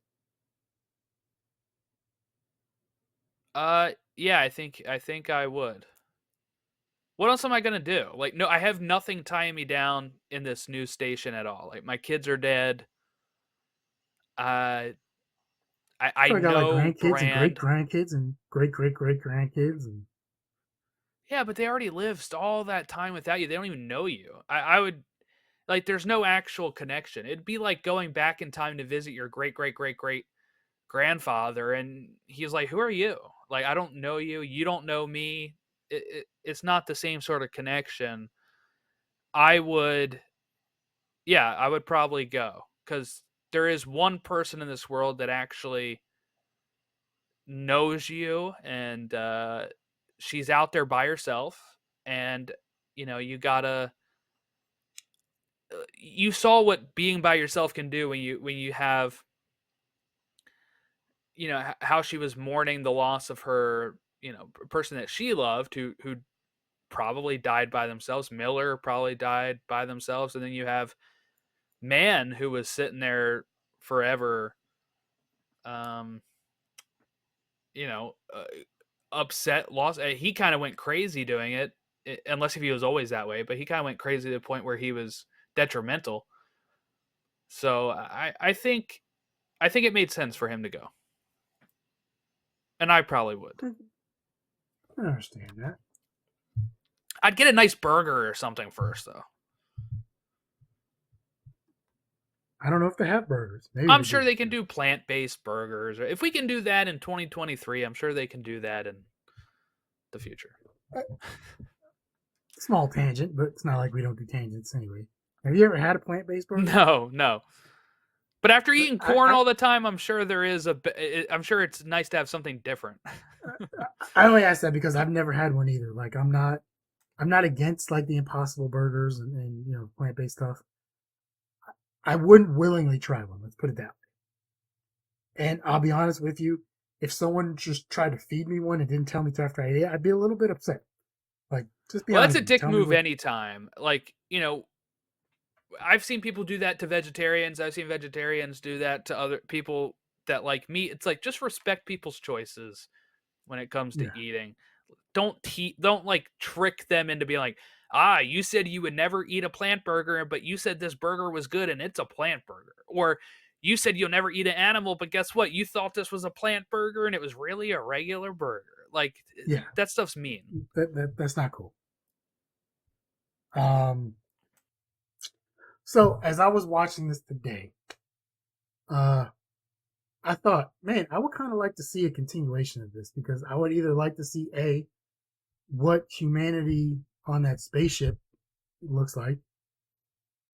A: Yeah, I think I would. What else am I gonna do? Like, no, I have nothing tying me down in this new station at all. Like, my kids are dead. Uh, I
B: I got like
A: know
B: grandkids and great
A: Brand.
B: grandkids and great great great grandkids and
A: Yeah, but they already lived all that time without you. They don't even know you. I would like. There's no actual connection. It'd be like going back in time to visit your great great great great grandfather, and he's like, "Who are you? Like, I don't know you. You don't know me. It's not the same sort of connection." I would, yeah, I would probably go. because there is one person in this world that actually knows you, and she's out there by herself, and you gotta. You saw what being by yourself can do when you have how she was mourning the loss of her person that she loved who probably died by themselves. Miller probably died by themselves, and then you have Man who was sitting there forever, um, you know, upset, lost. He kind of went crazy doing it, unless if he was always that way. But he kind of went crazy to the point where he was detrimental. So I think it made sense for him to go, and I probably would.
B: I understand that.
A: I'd get a nice burger or something first, though.
B: I don't know if they have burgers. Maybe
A: I'm
B: they do.
A: sure they can do plant-based burgers. If we can do that in 2023, I'm sure they can do that in the future.
B: Small tangent, but it's not like we don't do tangents anyway. Have you ever had a plant-based burger?
A: No, no. But after eating
B: I,
A: corn
B: I,
A: all the time, I'm sure there is I'm sure it's nice to have something different.
B: I only ask that because I've never had one either. Like I'm not against like the Impossible burgers and plant-based stuff. I wouldn't willingly try one. Let's put it that way. And I'll be honest with you, if someone just tried to feed me one and didn't tell me till after I ate it, I'd be a little bit upset. Like, just be
A: Well, that's
B: honest
A: a
B: with me.
A: dick
B: Tell me
A: move
B: what.
A: anytime. Like, I've seen people do that to vegetarians. I've seen vegetarians do that to other people that like meat. It's like, just respect people's choices when it comes
B: Yeah,
A: to eating. Don't like trick them into being like, you said you would never eat a plant burger, but you said this burger was good and it's a plant burger. Or you said you'll never eat an animal, but guess what? You thought this was a plant burger and it was really a regular burger. Like,
B: yeah.
A: that stuff's mean.
B: That's not cool. Um. So as I was watching this today, uh, I thought, man, I would kind of like to see a continuation of this because I would either like to see what humanity on that spaceship looks like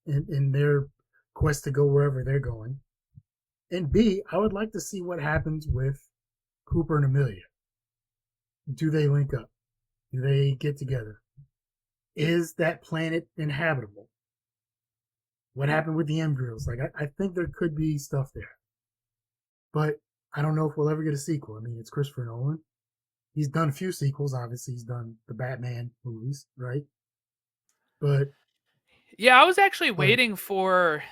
B: in their quest to go wherever they're going, and B, I would like to see what happens with Cooper and Amelia. Do they link up? Do they get together? Is that planet inhabitable? What happened with the embryos? Like, I think there could be stuff there, but I don't know if we'll ever get a sequel. I mean, it's Christopher Nolan. He's done a few sequels. Obviously, he's done the Batman movies, right? But
A: Yeah, I was actually
B: but
A: waiting for.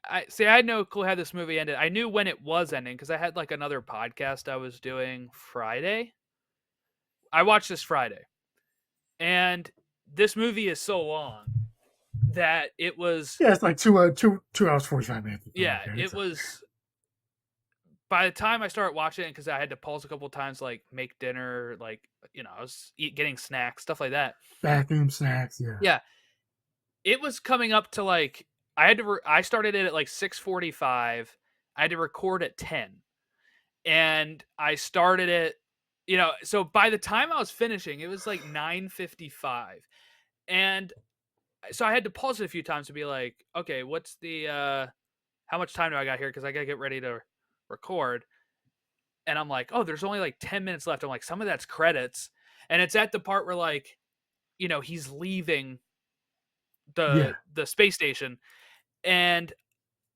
A: I see. I had no clue how this movie ended. I knew when it was ending because I had like another podcast I was doing Friday. I watched this Friday, and this movie is so long that it was.
B: yeah, it's like 2 hours 45 minutes.
A: Yeah,
B: Like that.
A: it
B: It's
A: was. By the time I started watching it, because I had to pause a couple of times, like make dinner, like I was getting snacks, stuff like that.
B: bathroom snacks. Yeah,
A: Yeah, it was coming up to like I started it at like 6:45. I had to record at 10, and I started it. So by the time I was finishing, it was like 9:55, and so I had to pause it a few times to be like, okay, what's the how much time do I got here? Because I gotta get ready to record. And I'm like, oh, there's only like 10 minutes left. I'm like, some of that's credits, and it's at the part where like he's leaving
B: yeah.
A: the space station, and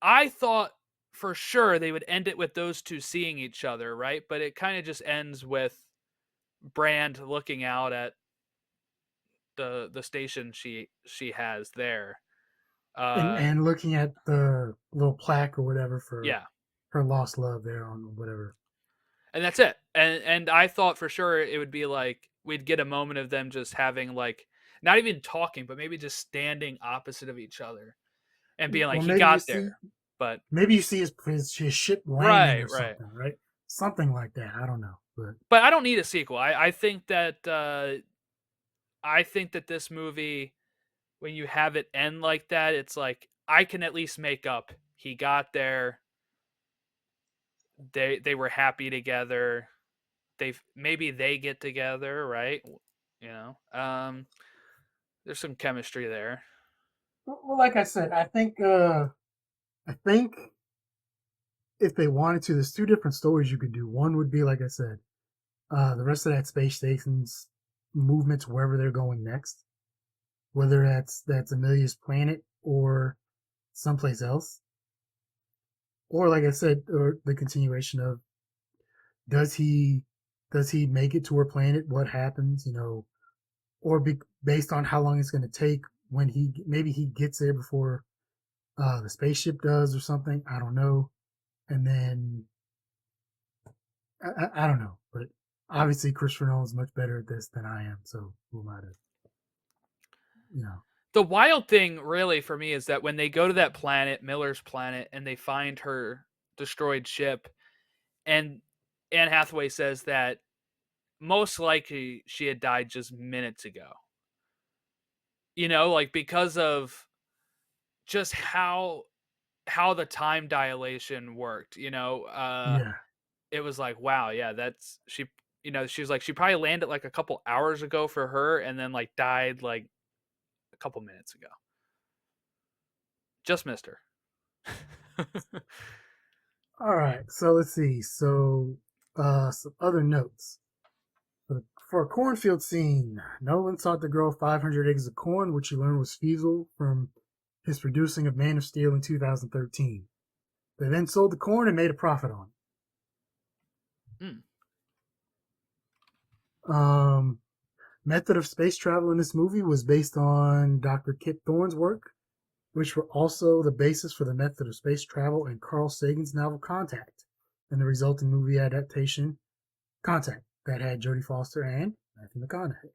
A: I thought for sure they would end it with those two seeing each other, right? But it kind of just ends with Brand looking out at the station she has there.
B: And
A: Uh
B: and looking at the little plaque or whatever for
A: yeah.
B: her lost love there on whatever.
A: And that's it. And I thought for sure it would be like we'd get a moment of them just having like not even talking, but maybe just standing opposite of each other and being like,
B: Well,
A: he
B: maybe you
A: got there.
B: see
A: But
B: maybe you see his ship landing
A: right,
B: or
A: right.
B: something, right? Something like that. I don't know, but
A: But I don't need a sequel. I think that this movie, when you have it end like that, it's like I can at least make up. He got there. They were happy together. Maybe they get together, right? You know, there's some chemistry there.
B: well, like I said, I think I think if they wanted to, there's two different stories you could do. One would be, like I said, the rest of that space station's movements wherever they're going next, whether that's Amelia's planet or someplace else, or like I said, or the continuation of does he does he make it to her planet? What happens? Or based on how long it's going to take when maybe he gets there before the spaceship does or something. I don't know. And then I don't know, but obviously Christopher Nolan's much better at this than I am. So who am I to, you know?
A: The wild thing, really, for me is that when they go to that planet, Miller's planet, and they find her destroyed ship, and Anne Hathaway says that most likely she had died just minutes ago. Like because of just how the time dilation worked.
B: Yeah,
A: It was like, wow, yeah, that's she. She was like, she probably landed like a couple hours ago for her, and then like died like a couple minutes ago. Just missed her.
B: all right. So let's see. So some other notes. For a cornfield scene, Nolan sought to grow 500 acres of corn, which he learned was feasible from his producing of Man of Steel in 2013. They then sold the corn and made a profit on
A: Mm.
B: it. Method of space travel in this movie was based on Dr. Kip Thorne's work, which were also the basis for the method of space travel in Carl Sagan's novel Contact, and the resulting movie adaptation Contact that had Jodie Foster and Matthew McConaughey.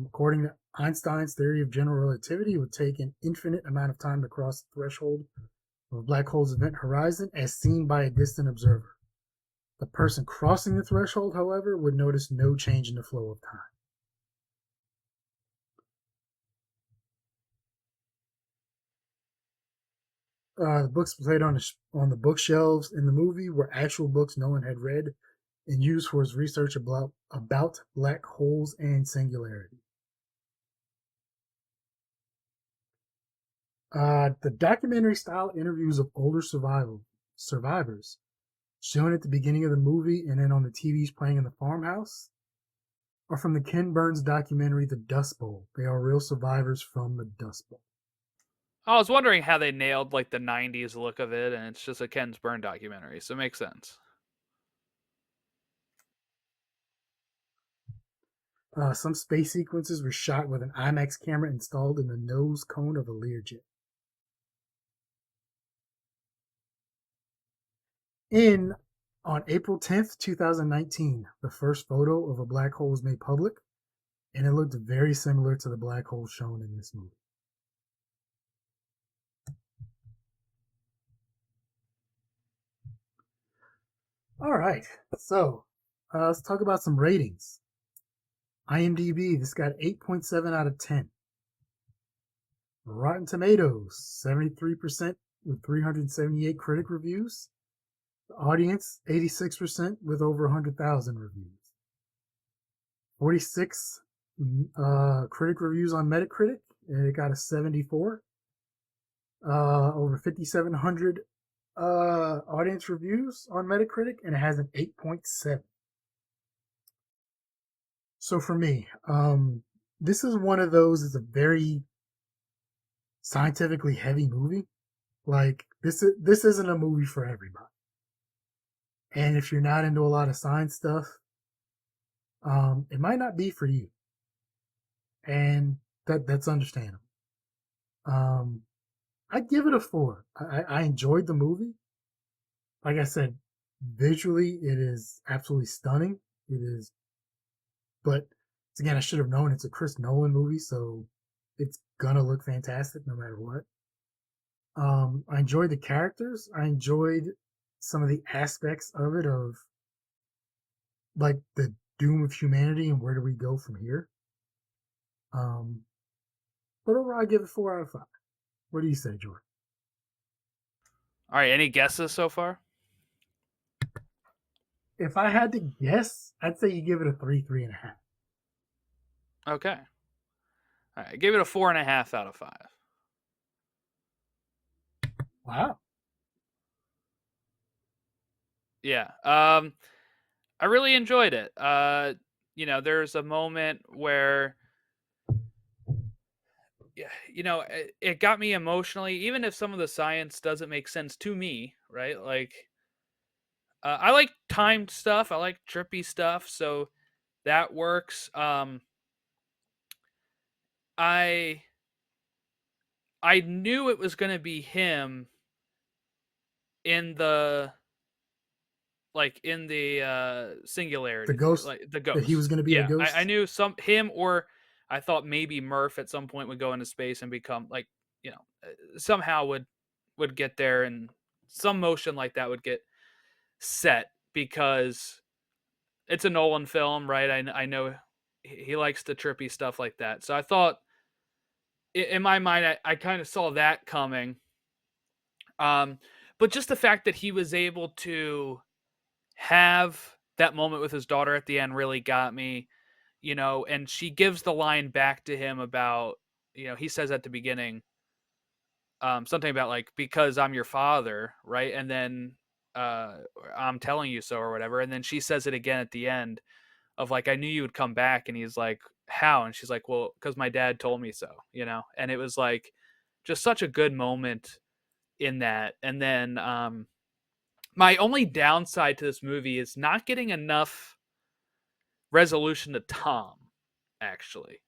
B: According to Einstein's theory of general relativity, it would take an infinite amount of time to cross the threshold of a black hole's event horizon as seen by a distant observer. The person crossing the threshold, however, would notice no change in the flow of time. The books played on the bookshelves in the movie were actual books Nolan had read and used for his research about black holes and singularity. The documentary style interviews of older survivors shown at the beginning of the movie and then on the TVs playing in the farmhouse are from the Ken Burns documentary The Dust Bowl. They are real survivors from the Dust Bowl.
A: I was wondering how they nailed like the '90s look of it, and it's just a Ken Burns documentary, so it makes sense.
B: Some space sequences were shot with an IMAX camera installed in the nose cone of a Learjet. In On April 10th, 2019, the first photo of a black hole was made public, and it looked very similar to the black hole shown in this movie. All right, so let's talk about some ratings. IMDb, this got 8.7 out of 10. Rotten Tomatoes, 73% with 378 critic reviews. The audience, 86% with over 100,000 reviews. 46 critic reviews on Metacritic, and it got a 74. Over 5,700 audience reviews on Metacritic, and it has an 8.7. So for me, this is one of those. It's a very scientifically heavy movie. Like this isn't a movie for everybody. And if you're not into a lot of science stuff, it might not be for you. And that's understandable. Um, I'd give it a 4. I enjoyed the movie. Like I said, visually it is absolutely stunning. It is, but again, I should have known it's a Chris Nolan movie, so it's gonna look fantastic no matter what. I enjoyed the characters. I enjoyed some of the aspects of it, of like the doom of humanity and where do we go from here. Um, but overall, I give it 4 out of 5. What do you say, Jordan?
A: All right, any guesses so far?
B: If I had to guess, I'd say you give it a 3.5.
A: Okay. All right, I gave it a 4.5 out of 5.
B: Wow.
A: Yeah. I really enjoyed it. There's a moment where yeah, it got me emotionally, even if some of the science doesn't make sense to me, right? Like, I like timed stuff, I like trippy stuff, so that works. I I knew it was gonna be him in the
B: The
A: singularity,
B: ghost
A: like the
B: that he was
A: ghost.
B: going to be the
A: Yeah, I
B: ghost.
A: knew some him, or I thought maybe Murph at some point would go into space and become like, somehow would get there, and some motion like that would get set because it's a Nolan film, right? I know he likes the trippy stuff like that. So I thought in my mind I kind of saw that coming. Um, but just the fact that he was able to have that moment with his daughter at the end really got me, and she gives the line back to him about, he says at the beginning, something about like, because I'm your father, right? And then uh I'm telling you so or whatever. And then she says it again at the end of like, I knew you would come back. And he's like, how? And she's like, well, because my dad told me so, and it was like just such a good moment in that. And then my only downside to this movie is not getting enough resolution to Tom, actually.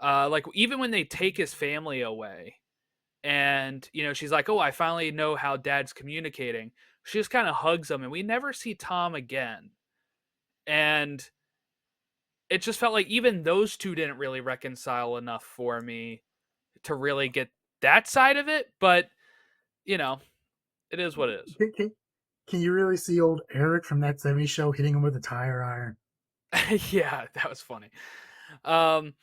A: Like, even when they take his family away, and she's like, oh, I finally know how dad's communicating. She just kind of hugs him, and we never see Tom again. And it just felt like even those two didn't really reconcile enough for me to really get that side of it. But you know it is what it
B: Can you really see old Eric from that '70s show hitting him with a tire iron?
A: is. Yeah, that was funny. um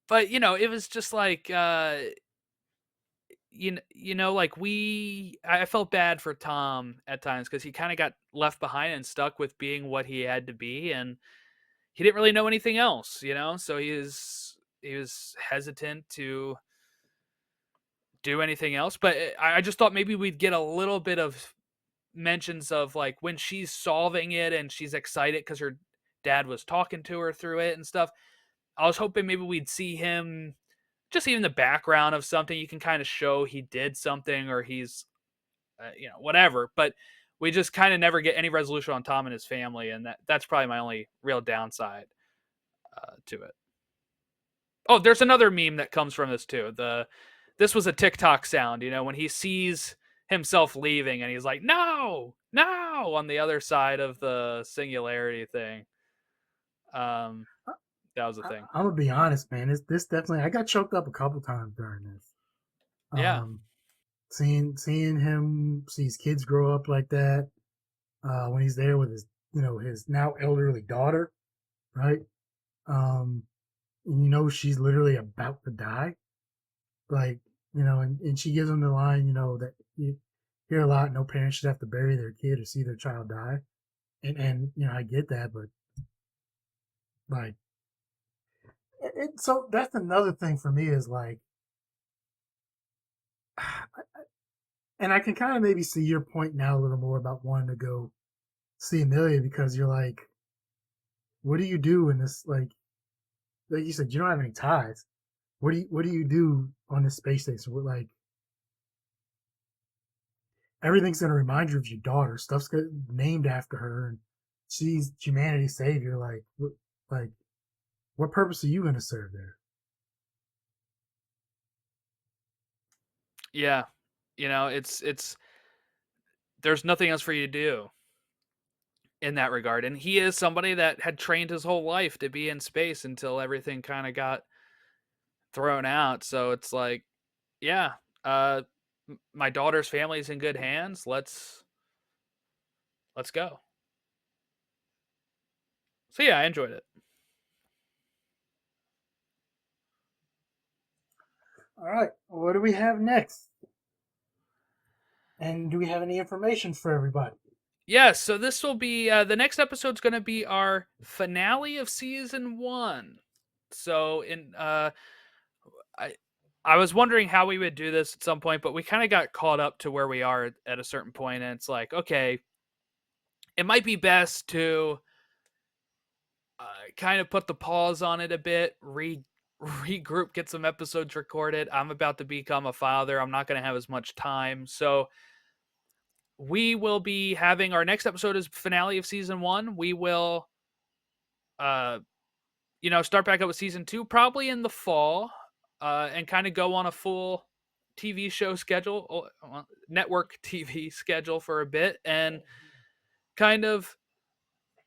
A: but it was just like, like, I felt bad for Tom at times because he kind of got left behind and stuck with being what he had to be, and he didn't really know anything else, so he was hesitant to do anything else. But I just thought maybe we'd get a little bit of mentions of like when she's solving it and she's excited because her dad was talking to her through it and stuff. I was hoping maybe we'd see him just even the background of something. You can kind of show he did something, or he's whatever. But we just kind of never get any resolution on Tom and his family, and that's probably my only real downside to it. Oh, there's another meme that comes from this too. This was a TikTok sound, when he sees himself leaving and he's like, "No, no!" on the other side of the singularity thing. Um, that was a thing.
B: I'm gonna be honest, man. This definitely. I got choked up a couple times during this.
A: Yeah,
B: Um, seeing him see his kids grow up like that. When he's there with his his now elderly daughter, right? Um, and she's literally about to die. Like and she gives him the line, that you hear a lot. No parent should have to bury their kid or see their child die. And I get that, but like, so that's another thing for me is like, and I can kind of maybe see your point now a little more about wanting to go see Amelia because you're like, what do you do in this like you said, you don't have any ties. What do you do on this space station? What, like, everything's gonna remind you of your daughter. Stuff's named after her, and she's humanity's savior. Like, what purpose are you gonna serve there?
A: yeah. It's there's nothing else for you to do in that regard. And he is somebody that had trained his whole life to be in space until everything kind of got thrown out. So it's like, yeah, uh, my daughter's family's in good hands. Let's go. So yeah, I enjoyed it.
B: All right, what do we have next? And do we have any information for everybody?
A: Yeah, so this will be the next episode's going to be our finale of season 1. So I I was wondering how we would do this at some point, but we kind of got caught up to where we are at a certain point, and it's like, okay, it might be best to kind of put the pause on it a bit, regroup, get some episodes recorded. I'm about to become a father. I'm not going to have as much time, so we will be having our next episode is finale of season 1. We will uh start back up with season 2 probably in the fall, and kind of go on a full TV show schedule, network TV schedule for a bit, and kind of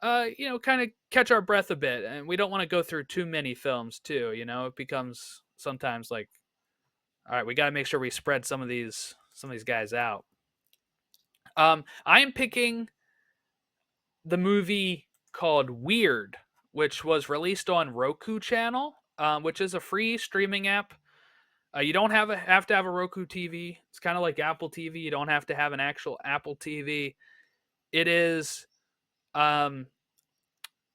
A: kind of catch our breath a bit. And we don't want to go through too many films too. It becomes sometimes like, all right, we got to make sure we spread some of these guys out. I am picking the movie called Weird, which was released on Roku channel, which is a free streaming app. You don't have to have a Roku TV. It's kind of like Apple TV. You don't have to have an actual Apple TV. It is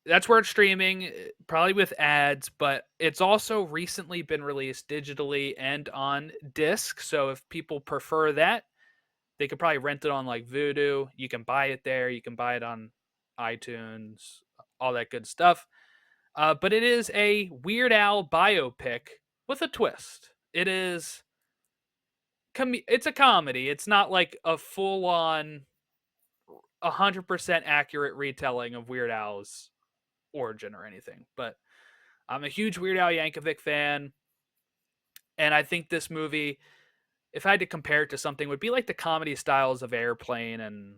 A: that's where it's streaming, probably with ads, but it's also recently been released digitally and on disc. So if people prefer that, they could probably rent it on like Vudu. You can buy it there. You can buy it on iTunes, all that good stuff. But it is a Weird Al biopic with a twist. It's a comedy. It's not like a full on 100% accurate retelling of Weird Al's origin or anything. But I'm a huge Weird Al Yankovic fan, and I think this movie, if I had to compare it to something, would be like the comedy styles of Airplane and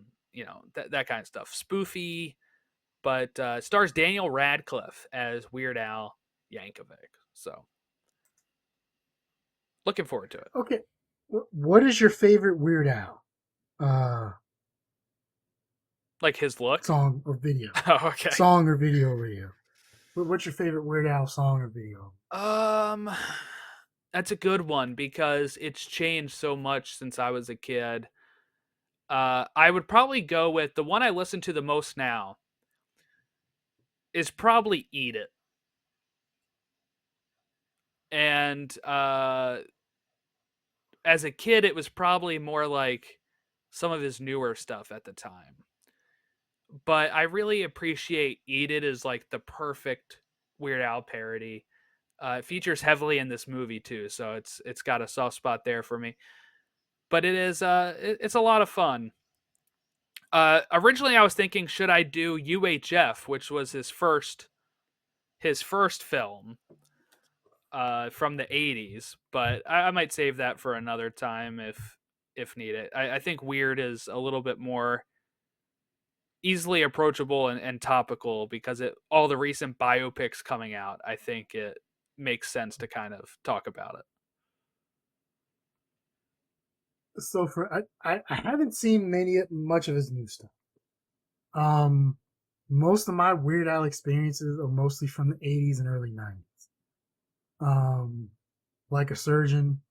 A: that kind of stuff. Spoofy, but it stars Daniel Radcliffe as Weird Al Yankovic. So looking forward to it.
B: Okay, what is your favorite Weird Al uh,
A: Like his look.
B: song or video?
A: Oh, okay.
B: Song or video? What's your favorite Weird Al song or video?
A: Um, that's a good one because it's changed so much since I was a kid. I would probably go with the one I listen to the most now is probably "Eat It," and as a kid, it was probably more like some of his newer stuff at the time. But I really appreciate "Eat It" as like the perfect Weird Al parody. It features heavily in this movie too, so it's got a soft spot there for me. But it's a lot of fun. Originally, I was thinking, should I do UHF, which was his first film from the '80s, but I might save that for another time if needed. I think Weird is a little bit more easily approachable and topical because all the recent biopics coming out. I think it makes sense to kind of talk about it.
B: So I haven't seen much of his new stuff. Um, most of my Weird Al experiences are mostly from the '80s and early '90s. Um, like a Surgeon,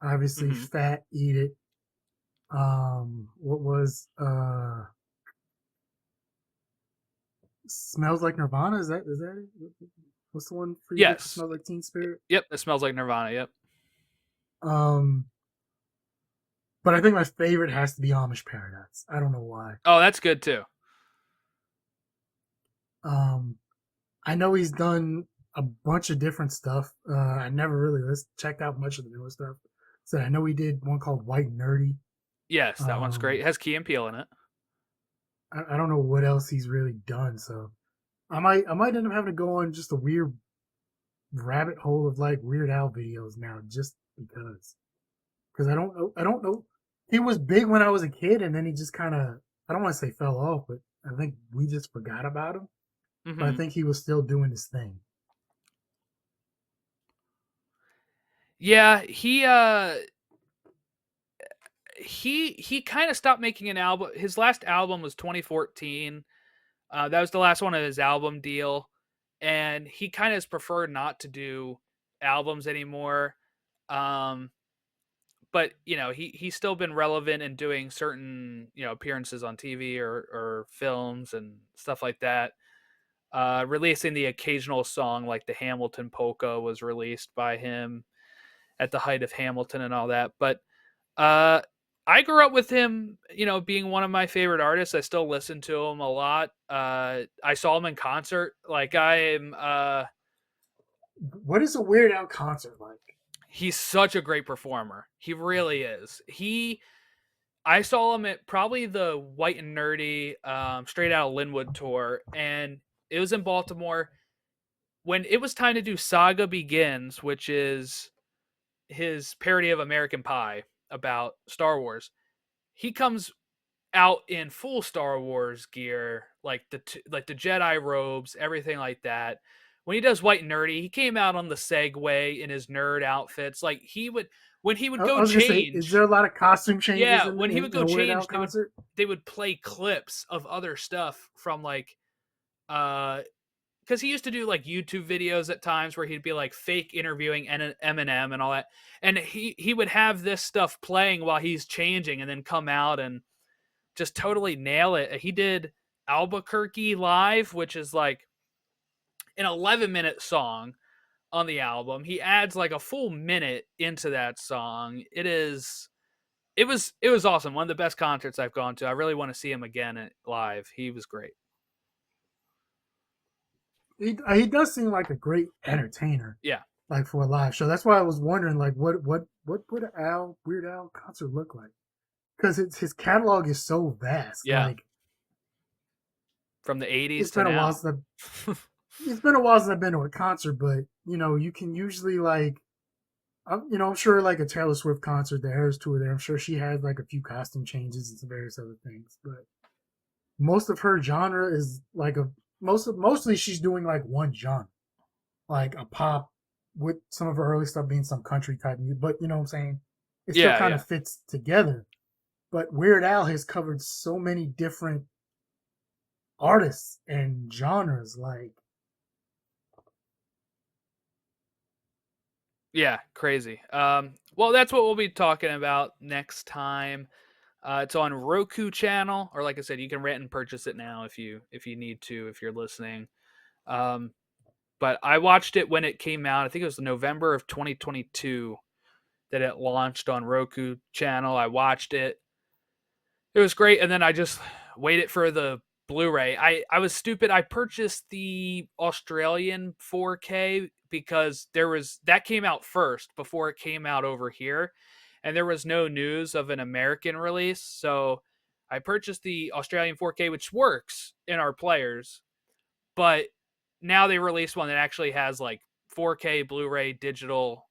B: obviously
A: Hmm.
B: Fat, Eat It. What was Smells Like Nirvana? Is that it? What's the one for you that
A: Yes.
B: smells like Teen Spirit?
A: Yep. It smells like Nirvana. Yep.
B: Um, but I think my favorite has to be Amish Paradise. I don't know why.
A: Oh, that's good too.
B: Um, I know he's done a bunch of different stuff. I never really checked out much of the newer stuff. So I know he did one called White Nerdy.
A: Yes, that one's great.
B: Um,
A: It has Key and Peele in it.
B: I don't know what else he's really done. So I might end up having to go on just a weird rabbit hole of like Weird Al videos now, just because I don't know. He was big when I was a kid, and then he just kind of, I don't want to say fell off, but I think we just forgot about him. But I
A: Hmm.
B: think he was still doing his thing.
A: Yeah, he kind of stopped making an album. His last album was 2014. That was the last one of his album deal, and he kind of has preferred not to do albums anymore. Um, but he's still been relevant in doing certain appearances on TV or films and stuff like that. Releasing the occasional song like the Hamilton polka was released by him at the height of Hamilton and all that. But uh, I grew up with him, being one of my favorite artists. I still listen to him a lot. I saw him in concert. Like I am,
B: What is a Weird Al concert like?
A: he's such a great performer. He really is. I saw him at probably the White and Nerdy, Straight Out of Linwood tour, and it was in Baltimore. When it was time to do Saga Begins, which is his parody of American Pie about Star Wars, he comes out in full Star Wars gear, like the Jedi robes, everything like that. When he does White and Nerdy, he came out on the Segway in his nerd outfits. Like he would when he would
B: I
A: go
B: was gonna say, is there
A: change,
B: a lot of costume changes
A: yeah,
B: in
A: when he would
B: in
A: go
B: a Weird Al
A: change,
B: concert?
A: they would play clips of other stuff from like uh because he used to do like YouTube videos at times where he'd be like fake interviewing Eminem and all that, and he would have this stuff playing while he's changing, and then come out and just totally nail it. He did Albuquerque Live, which is like an 11-minute song on the album. He adds like a full minute into that song. It was awesome. One of the best concerts I've gone to. I really want to see him again live. He was great.
B: He does seem like a great entertainer,
A: Yeah.
B: like for a live show. That's why I was wondering, like, what would Al Weird Al concert look like? Because his catalog is so vast.
A: Yeah.
B: Like,
A: From the 80s
B: it's
A: to
B: been a while
A: now.
B: since it's been a while since I've been to a concert, but you can usually like, I'm sure like a Taylor Swift concert, the Eras tour there. I'm sure she had like a few costume changes and some various other things, but most of her genre is like mostly she's doing like one genre, like a pop with some of her early stuff being some country type music. But you know what I'm saying? It still
A: Yeah,
B: kind
A: yeah.
B: of fits together. But Weird Al has covered so many different artists and genres. Like,
A: Yeah, crazy. Well, that's what we'll be talking about next time. It's on Roku channel, or like I said, you can rent and purchase it now if you need to, if you're listening. Um, but I watched it when it came out. I think it was November of 2022 that it launched on Roku channel. I watched it. It was great, and then I just waited for the Blu-ray. I was stupid. I purchased the Australian 4K because that came out first before it came out over here, and there was no news of an American release. So I purchased the Australian 4K, which works in our players, but now they released one that actually has like 4K Blu-ray digital,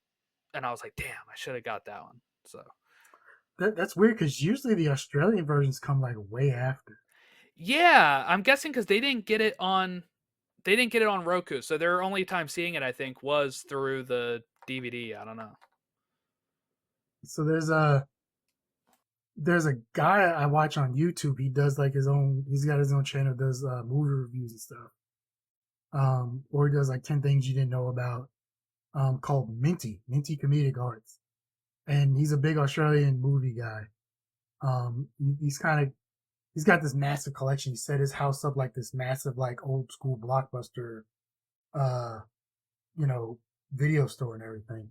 A: and I was like, damn, I should have got that one. So
B: that's weird because usually the Australian versions come like way after.
A: yeah, I'm guessing because they didn't get it on Roku, so their only time seeing it, I think, was through the DVD. I don't know.
B: So there's a guy I watch on YouTube. He does like his own. He's got his own channel. Does movie reviews and stuff. Or he does like 10 things you didn't know about. Called Minty Comedic Arts, and he's a big Australian movie guy. He's he's got this massive collection. He set his house up like this massive like old school blockbuster, uh, you know, video store and everything.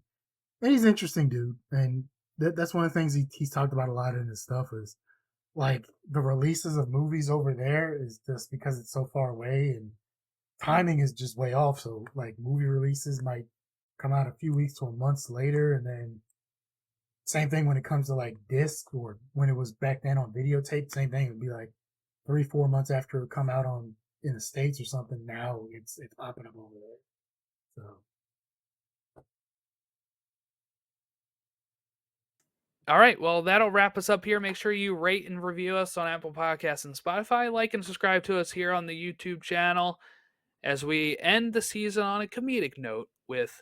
B: And he's an interesting dude, and that's one of the things he's talked about a lot in his stuff is like the releases of movies over there is just because it's so far away and timing is just way off. So like movie releases might come out a few weeks to a months later, and then same thing when it comes to like disc or when it was back then on videotape. Same thing. It'd be like 3 4 months after it come out on in the states or something. Now it's popping up over there. So
A: All right, well, that'll wrap us up here. Make sure you rate and review us on Apple Podcasts and Spotify. Like and subscribe to us here on the YouTube channel as we end the season on a comedic note with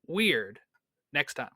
A: Weird next time.